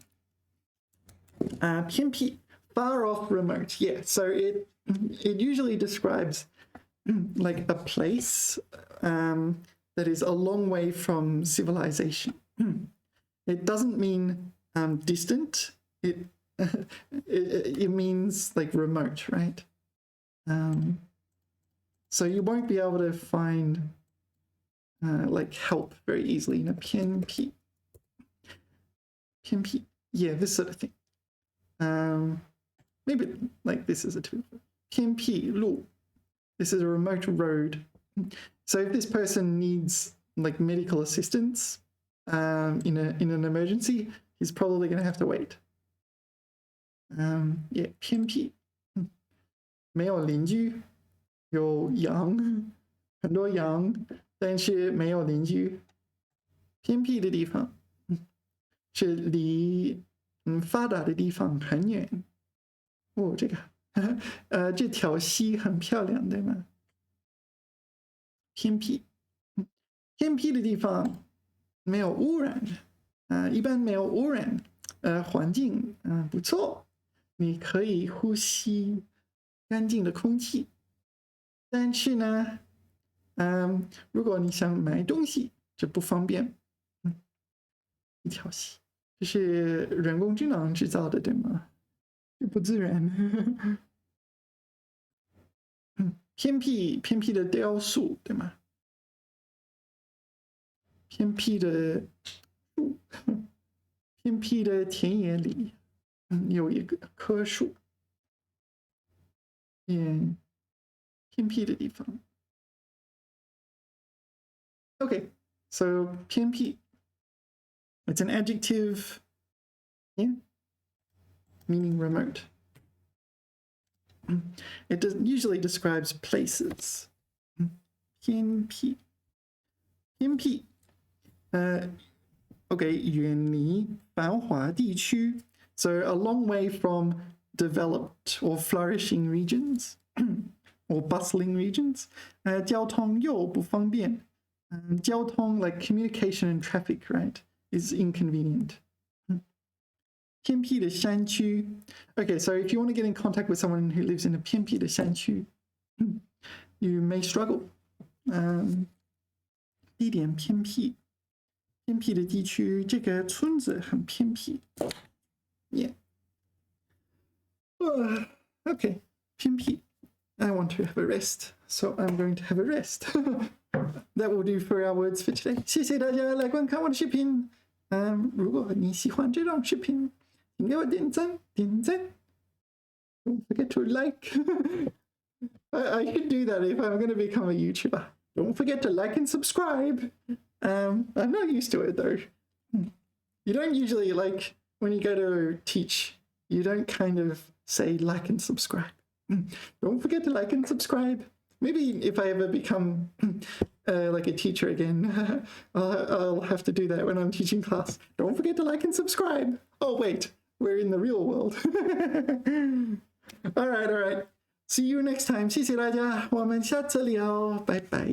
偏僻, far off, remote. Yeah, so it usually describes like a place that is a long way from civilization. It doesn't mean distant. It means like remote, right? So you won't be able to find like help very easily. 偏僻. Yeah, this sort of thing. Maybe like this is a tool. 偏僻路. This is a remote road. So if this person needs like medical assistance in an emergency, he's probably going to have to wait. Yeah, 偏僻. 没有邻居，有羊，很多羊，但是没有邻居。偏僻的地方是离发达的地方很远。这个这条溪很漂亮，对吗？偏僻的地方没有污染，一般没有污染，环境不错，你可以呼吸干净的空气。但是呢，如果你想买东西就不方便。一条溪，这是人工智能制造的，对吗？这不自然。偏僻的雕塑，对吗？偏僻的树，偏僻的田野里，有一棵树。偏僻的地方。Okay, so 偏僻. It's an adjective, yeah, meaning remote. It usually describes places. 偏僻. 偏僻. Okay, 远离繁华地区. So a long way from developed or flourishing regions or bustling regions. 交通又不方便. 交通, like communication and traffic, right, is inconvenient. 偏僻的山区. Okay, so if you want to get in contact with someone who lives in a 偏僻的山区, you may struggle. 地点偏僻. 偏僻的地区, 这个村子很偏僻. Yeah. Okay, 偏僻. I want to have a rest, so I'm going to have a rest. That will do for our words for today. 谢谢大家来观看我的视频。如果你喜欢这种视频，请给我点赞，点赞。Don't forget to like. I should do that if I'm going to become a YouTuber. Don't forget to like and subscribe. I'm not used to it though. You don't usually, like, when you go to teach, you don't kind of say like and subscribe. Don't forget to like and subscribe. Maybe if I ever become like a teacher again, I'll have to do that when I'm teaching class. Don't forget to like and subscribe. Oh wait, we're in the real world. All right. See you next time. 谢谢大家，我们下次聊，拜拜。